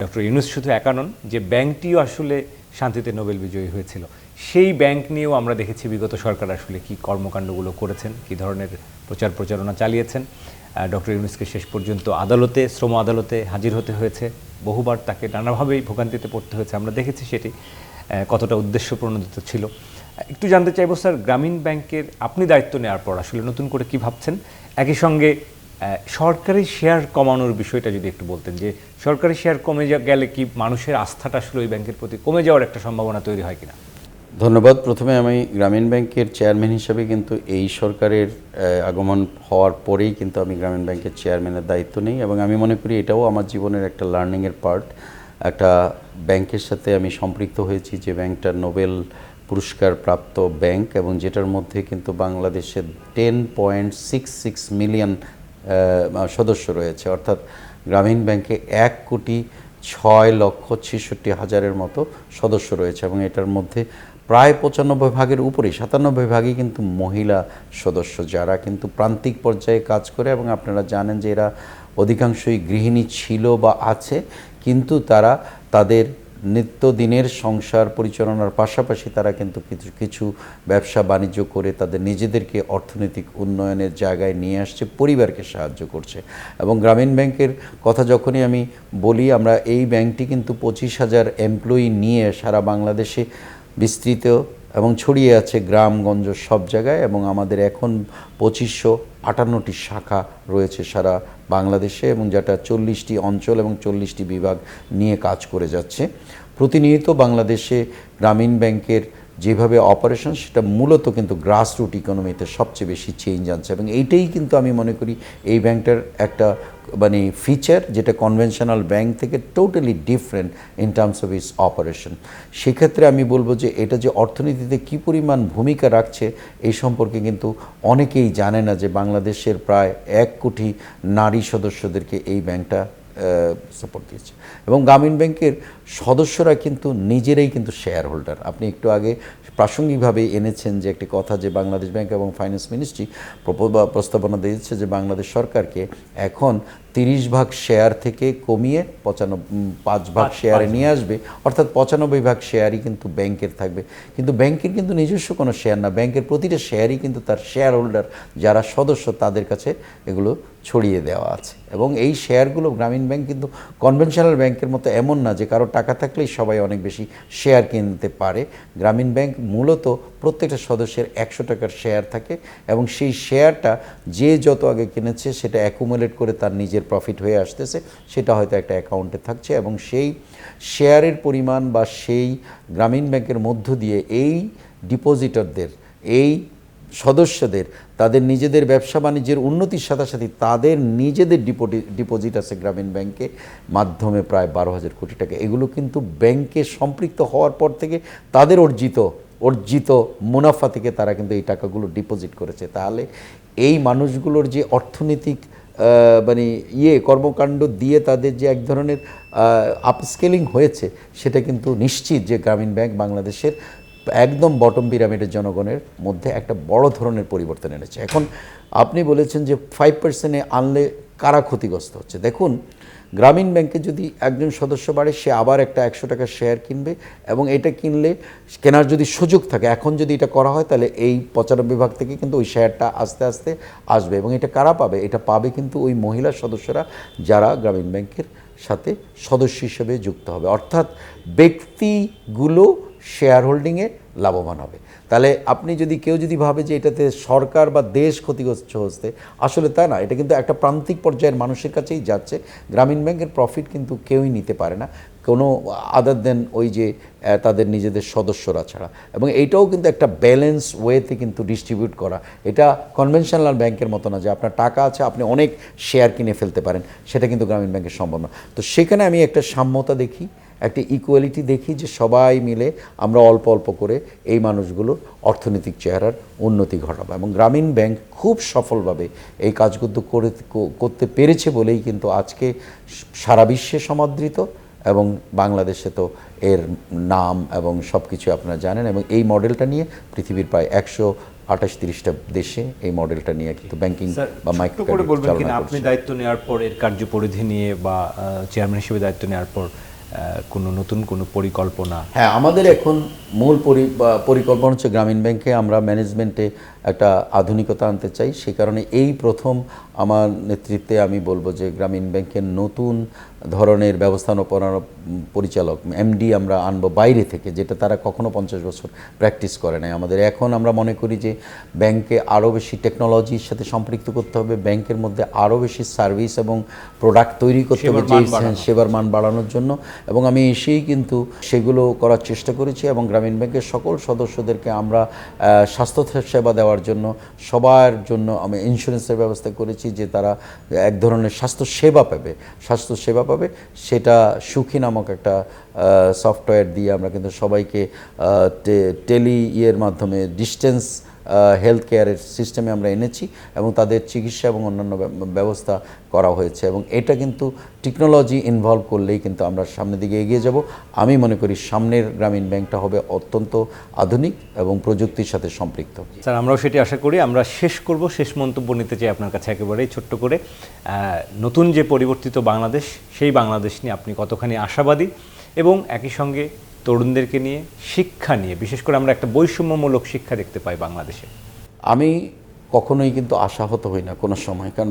ডক্টর ইউনূস শুধু একা নন, যে ব্যাংকটিও আসলে শান্তিতে নোবেল বিজয়ী হয়েছিল। সেই ব্যাংক নিয়েও আমরা দেখেছি বিগত সরকার আসলে কি কর্মকাণ্ডগুলো করেছেন, কি ধরনের প্রচারণা চালিয়েছেন। ডক্টর ইউনূসকে শেষ পর্যন্ত শ্রম আদালতে হাজির হতে হয়েছে, বহুবার তাকে নানাভাবেই ভোগান্তিতে পড়তে হয়েছে, আমরা দেখেছি সেটি কতটা উদ্দেশ্য প্রণোদিত ছিল। একটু জানতে চাইবো স্যার, গ্রামীণ ব্যাংকের আপনি দায়িত্ব নেওয়ার পর আসলে নতুন করে কি ভাবছেন, একই সঙ্গে সরকারি শেয়ার কমানোর বিষয়টা যদি একটু বলতেন, যে সরকারি শেয়ার কমে গেলে কি মানুষের আস্থাটা আসলে ওই ব্যাংকের প্রতি কমে যাওয়ার একটা সম্ভাবনা তৈরি হয় কিনা? ধন্যবাদ। প্রথমে আমি গ্রামীণ ব্যাংকের চেয়ারম্যান হিসেবে কিন্তু এই সরকারের আগমন হওয়ার পরেই কিন্তু আমি গ্রামীণ ব্যাংকের চেয়ারম্যানের দায়িত্ব নিই, এবং আমি মনে করি এটাও আমার জীবনের একটা লার্নিংয়ের পার্ট। একটা ব্যাংকের সাথে আমি সম্পৃক্ত হয়েছি যে ব্যাংকটা নোবেল পুরস্কার প্রাপ্ত ব্যাংক, এবং যেটার মধ্যে কিন্তু বাংলাদেশের 10.66 মিলিয়ন সদস্য রয়েছে, অর্থাৎ গ্রামীণ ব্যাংকে 1,06,66,000-এর মতো সদস্য রয়েছে, এবং এটার মধ্যে প্রায় 95 ভাগের উপরে 97 ভাগই কিন্তু মহিলা সদস্য, যারা কিন্তু প্রান্তিক পর্যায়ে কাজ করে, এবং আপনারা জানেন যে এরা অধিকাংশই গৃহিণী ছিল বা আছে, কিন্তু তারা তাদের নিত্যদিনের সংসার পরিচালনার পাশাপাশি তারা কিন্তু কিছু কিছু ব্যবসা বাণিজ্য করে তাদের নিজেদেরকে অর্থনৈতিক উন্নয়নের জায়গায় নিয়ে আসছে, পরিবারকে সাহায্য করছে। এবং গ্রামীণ ব্যাংকের কথা যখনই আমি বলি, আমরা এই ব্যাংকটি কিন্তু 25,000 এমপ্লয়ি নিয়ে সারা বাংলাদেশে বিস্তৃত এবং ছড়িয়ে আছে গ্রামগঞ্জ সব জায়গায়, এবং আমাদের এখন 2558টি শাখা রয়েছে সারা বাংলাদেশে, এবং যেটা 40টি অঞ্চল এবং 40টি বিভাগ নিয়ে কাজ করে যাচ্ছে। প্রতিনিয়ত বাংলাদেশে গ্রামীণ ব্যাংকের যেভাবে অপারেশন, সেটা মূলত কিন্তু গ্রাসরুট ইকোনমিতে সবচেয়ে বেশি চেঞ্জ আনছে, এবং এইটাই কিন্তু আমি মনে করি এই ব্যাংকটার একটা ফিচার, যেটা কনভেনশনাল ব্যাংক থেকে totally different in terms of its operation. সেক্ষেত্রে আমি বলবো যে এটা যে অর্থনীতিতে কী পরিমাণ ভূমিকা রাখছে এই সম্পর্কে কিন্তু অনেকেই জানে না, যে বাংলাদেশের প্রায় 1 কোটি নারী সদস্যদেরকে এই ব্যাংকটা সাপোর্ট দিয়েছে, এবং গ্রামীণ ব্যাংকের সদস্যরা কিন্তু নিজেরাই কিন্তু শেয়ার হোল্ডার। আপনি একটু আগে প্রাসঙ্গিকভাবে এনেছেন যে একটি কথা, যে বাংলাদেশ ব্যাংক এবং ফাইন্যান্স মিনিস্ট্রি প্রস্তাবনা দিয়েছে যে বাংলাদেশ সরকারকে এখন 30 ভাগ শেয়ার থেকে কমিয়ে 5 ভাগ শেয়ারে নিয়ে আসবে, অর্থাৎ 95 ভাগ শেয়ারই কিন্তু ব্যাংকের থাকবে। কিন্তু ব্যাংকের কিন্তু নিজস্ব কোনো শেয়ার না, ব্যাংকের প্রতিটা শেয়ারই কিন্তু তার শেয়ার হোল্ডার যারা সদস্য তাদের কাছে এগুলো ছড়িয়ে দেওয়া আছে, এবং এই শেয়ারগুলো গ্রামীণ ব্যাংক কিন্তু কনভেনশনাল ব্যাংকের মতো এমন না যে কারো টাকা থাকলেই সবাই অনেক বেশি শেয়ার কিনতে পারে। গ্রামীণ ব্যাংক মূলত প্রত্যেকটা সদস্যের 100 টাকার শেয়ার থাকে, এবং সেই শেয়ারটা যে যত আগে কিনেছে সেটা অ্যাকুমুলেট করে তার নিজের প্রফিট হয়ে আসতেছে, সেটা হয়তো একটা অ্যাকাউন্টে থাকছে, এবং সেই শেয়ারের পরিমাণ বা সেই গ্রামীণ ব্যাংকের মধ্য দিয়ে এই ডিপোজিটরদের, এই সদস্যদের তাদের নিজেদের ব্যবসা বাণিজ্যের উন্নতির সাথে সাথে তাদের নিজেদের ডিপোজিট আছে গ্রামীণ ব্যাংকে মাধ্যমে প্রায় 12,000 কোটি টাকা। এগুলো কিন্তু ব্যাংকে সম্পৃক্ত হওয়ার পর থেকে তাদের অর্জিত মুনাফা থেকে তারা কিন্তু এই টাকাগুলো ডিপোজিট করেছে। তাহলে এই মানুষগুলোর যে অর্থনৈতিক কর্মকাণ্ড দিয়ে তাদের যে এক ধরনের আপস্কেলিং হয়েছে, সেটা কিন্তু নিশ্চিত যে গ্রামীণ ব্যাংক বাংলাদেশের একদম বটম পিরামিডের জনগণের মধ্যে একটা বড় ধরনের পরিবর্তন এনেছে। এখন আপনি বলেছেন যে 5%-এ আনলে কারা ক্ষতিগ্রস্ত হচ্ছে। দেখুন, গ্রামীণ ব্যাংকে যদি একজন সদস্য বাড়ে, সে আবার একটা 100 টাকার শেয়ার কিনবে, এবং এটা কিনলে কেনার যদি সুযোগ থাকে, এখন যদি এটা করা হয়, তাহলে এই 95 ভাগ থেকে কিন্তু ওই শেয়ারটা আস্তে আস্তে আসবে, এবং এটা কারা পাবে? এটা পাবে কিন্তু ওই মহিলা সদস্যরা যারা গ্রামীণ ব্যাংকের সাথে সদস্য হিসেবে যুক্ত হবে, অর্থাৎ ব্যক্তিগুলো শেয়ার হোল্ডিংয়ে লাভবান হবে। তাহলে আপনি কেউ যদি ভাবে যে এটাতে সরকার বা দেশ ক্ষতিগ্রস্ত হচ্ছে, আসলে তা না। এটা কিন্তু একটা প্রান্তিক পর্যায়ের মানুষের কাছেই যাচ্ছে। গ্রামীণ ব্যাংকের প্রফিট কিন্তু কেউই নিতে পারে না, কোনো আদার দেন ওই যে তাদের নিজেদের সদস্যরা ছাড়া, এবং এইটাও কিন্তু একটা ব্যালেন্স ওয়েতে কিন্তু ডিস্ট্রিবিউট করা। এটা কনভেনশনাল ব্যাংকের মতো না যে আপনার টাকা আছে আপনি অনেক শেয়ার কিনে ফেলতে পারেন, সেটা কিন্তু গ্রামীণ ব্যাংকের সম্ভব না। তো সেখানে আমি একটা সাম্যতা দেখি, একটা ইকুয়ালিটি দেখি, যে সবাই মিলে আমরা অল্প অল্প করে এই মানুষগুলোর অর্থনৈতিক চেহারার উন্নতি ঘটাবো, এবং গ্রামীণ ব্যাংক খুব সফলভাবে এই কাজগুলো করতে পেরেছে বলেই কিন্তু আজকে সারা বিশ্বে সমাদৃত, এবং বাংলাদেশে তো এর নাম এবং সব কিছু আপনারা জানেন, এবং এই মডেলটা নিয়ে পৃথিবীর প্রায় 128-30টা দেশে এই মডেলটা নিয়ে কিন্তু ব্যাংকিং বা মাইক্রো করে বলবেন কিনা, আপনি দায়িত্ব নেওয়ার পর এর কার্যপরিধি নিয়ে বা চেয়ারম্যান হিসেবে দায়িত্ব নেওয়ার পর কোনো নতুন কোনো পরিকল্পনা? হ্যাঁ, আমাদের এখন মূল পরিকল্পনা হচ্ছে গ্রামীণ ব্যাংকে আমরা ম্যানেজমেন্টে একটা আধুনিকতা আনতে চাই। সেই কারণে এই প্রথম আমার নেতৃত্বে আমি বলবো যে গ্রামীণ ব্যাংকের নতুন ধরনের ব্যবস্থাপনা পরিচালক এমডি আমরা আনবো বাইরে থেকে, যেটা তারা কখনো 50 বছর প্র্যাকটিস করে নাই। আমাদের এখন আমরা মনে করি যে ব্যাংকে আরও বেশি টেকনোলজির সাথে সম্পৃক্ত করতে হবে, ব্যাংকের মধ্যে আরও বেশি সার্ভিস এবং প্রোডাক্ট তৈরি করতে হবে যে সেবার মান বাড়ানোর জন্য, এবং আমি এসেই কিন্তু সেগুলো করার চেষ্টা করেছি। এবং গ্রামীণ ব্যাংকের সকল সদস্যদেরকে আমরা স্বাস্থ্য সেবা দেওয়ার জন্য সবার জন্য আমি ইন্স্যুরেন্সের ব্যবস্থা করেছি, যে তারা এক ধরনের স্বাস্থ্য সেবা পাবে। সেটা সুখী নামক একটা সফটওয়্যার দিয়ে আমরা কিন্তু সবাইকে মাধ্যমে ডিস্টেন্স হেলথ কেয়ারের সিস্টেমে আমরা এনেছি এবং তাদের চিকিৎসা এবং অন্যান্য ব্যবস্থা করা হয়েছে। এবং এটা কিন্তু টেকনোলজি ইনভলভ করলেই কিন্তু আমরা সামনের দিকে এগিয়ে যাব। আমি মনে করি সামনের গ্রামীণ ব্যাংকটা হবে অত্যন্ত আধুনিক এবং প্রযুক্তির সাথে সম্পৃক্ত। স্যার, আমরাও সেটি আশা করি। আমরা শেষ মন্তব্য নিতে চাই আপনার কাছে একেবারেই ছোট্ট করে। নতুন যে পরিবর্তিত বাংলাদেশ, সেই বাংলাদেশ নিয়ে আপনি কতখানি আশাবাদী, এবং একই সঙ্গে তরুণদেরকে নিয়ে, শিক্ষা নিয়ে, বিশেষ করে আমরা একটা বৈষম্যমূলক শিক্ষা দেখতে পাই বাংলাদেশে। আমি কখনোই কিন্তু আশাহত হই না কোনো সময়, কারণ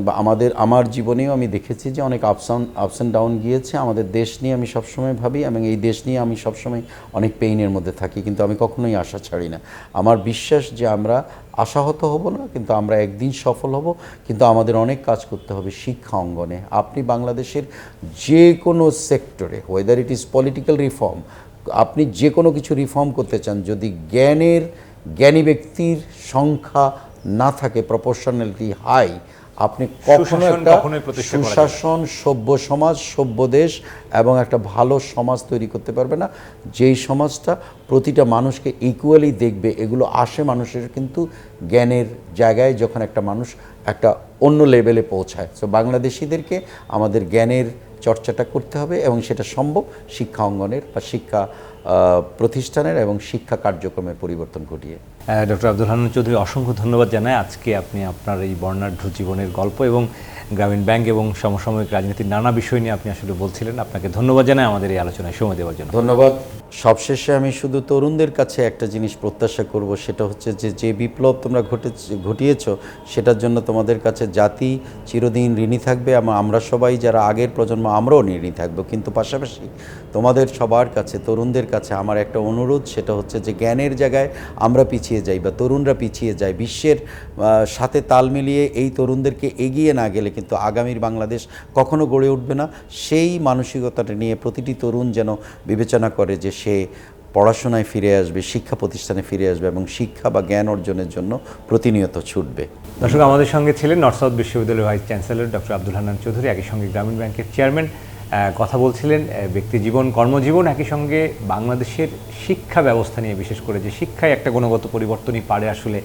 আমার জীবনেও আমি দেখেছি যে অনেক আপস অ্যান্ড ডাউন গিয়েছে। আমাদের দেশ নিয়ে আমি সবসময় ভাবি এবং এই দেশ নিয়ে আমি সবসময় অনেক পেইনের মধ্যে থাকি, কিন্তু আমি কখনোই আশা ছাড়ি না। আমার বিশ্বাস যে আমরা আশাহত হব না, কিন্তু আমরা একদিন সফল হব। কিন্তু আমাদের অনেক কাজ করতে হবে শিক্ষা অঙ্গনে। আপনি বাংলাদেশের যে কোনো সেক্টরে, weather it is political reform, আপনি যে কোনো কিছু রিফর্ম করতে চান, যদি জ্ঞানী ব্যক্তির সংখ্যা না থাকে, প্রপোর্শনালিটি হাই, আপনি কখনো একটা সুশাসন, সভ্য সমাজ, সভ্য দেশ এবং একটা ভালো সমাজ তৈরি করতে পারবে না, যেই সমাজটা প্রতিটা মানুষকে ইকুয়ালি দেখবে। এগুলো আসে মানুষের কিন্তু জ্ঞানের জায়গায়, যখন একটা মানুষ একটা অন্য লেভেলে পৌঁছায়। সো বাংলাদেশিদেরকে আমাদের জ্ঞানের চর্চাটা করতে হবে, এবং সেটা সম্ভব শিক্ষা অঙ্গনের বা শিক্ষা প্রতিষ্ঠানের এবং শিক্ষা কার্যক্রমের পরিবর্তন ঘটিয়ে। ডক্টর আব্দুল হান্নান চৌধুরী, অসংখ্য ধন্যবাদ জানাই। আজকে আপনি আপনার এই বর্ণাঢ্য জীবনের গল্প এবং গ্রামীণ ব্যাংক এবং সমসাময়িক রাজনীতির নানা বিষয় নিয়ে আপনি আসলে বলছিলেন। আপনাকে ধন্যবাদ জানাই আমাদের এই আলোচনায় সময় দেওয়ার জন্য। ধন্যবাদ। সবশেষে আমি শুধু তরুণদের কাছে একটা জিনিস প্রত্যাশা করব, সেটা হচ্ছে যে বিপ্লব তোমরা ঘটিয়েছ, সেটার জন্য তোমাদের কাছে জাতি চিরদিন ঋণী থাকবে। আমরা সবাই যারা আগের প্রজন্ম, আমরাও ঋণী থাকবো। কিন্তু পাশাপাশি তোমাদের সবার কাছে, তরুণদের কাছে আমার একটা অনুরোধ, সেটা হচ্ছে যে জ্ঞানের জায়গায় আমরা পিছিয়ে যাই বা তরুণরা পিছিয়ে যায়, বিশ্বের সাথে তাল মিলিয়ে এই তরুণদেরকে এগিয়ে না গেলে কিন্তু আগামীর বাংলাদেশ কখনো গড়ে উঠবে না। সেই মানসিকতাটা নিয়ে প্রতিটি তরুণ যেন বিবেচনা করে যে সে পড়াশোনায় ফিরে আসবে, শিক্ষা প্রতিষ্ঠানে ফিরে আসবে এবং শিক্ষা বা জ্ঞান অর্জনের জন্য প্রতিনিয়ত ছুটবে। দর্শক, আমাদের সঙ্গে ছিলেন নর্থ সাউথ বিশ্ববিদ্যালয়ের vice chancellor doctor Abdul Hannan Chowdhury, একই সঙ্গে গ্রামীণ ব্যাংকের চেয়ারম্যান। কথা বলছিলেন ব্যক্তি জীবন, কর্মজীবন, একই সঙ্গে বাংলাদেশের শিক্ষা ব্যবস্থা নিয়ে, বিশেষ করে যে শিক্ষায় একটা গুণগত পরিবর্তনই পারে আসলে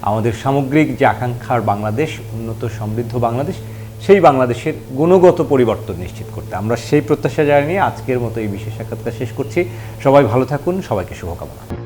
আমাদের সামগ্রিক যে আকাঙ্ক্ষার বাংলাদেশ, উন্নত সমৃদ্ধ বাংলাদেশ, সেই বাংলাদেশের গুণগত পরিবর্তন নিশ্চিত করতে। আমরা সেই প্রত্যাশা জানিয়ে আজকের মতো এই বিশেষ সাক্ষাৎকার শেষ করছি। সবাই ভালো থাকুন, সবাইকে শুভকামনা।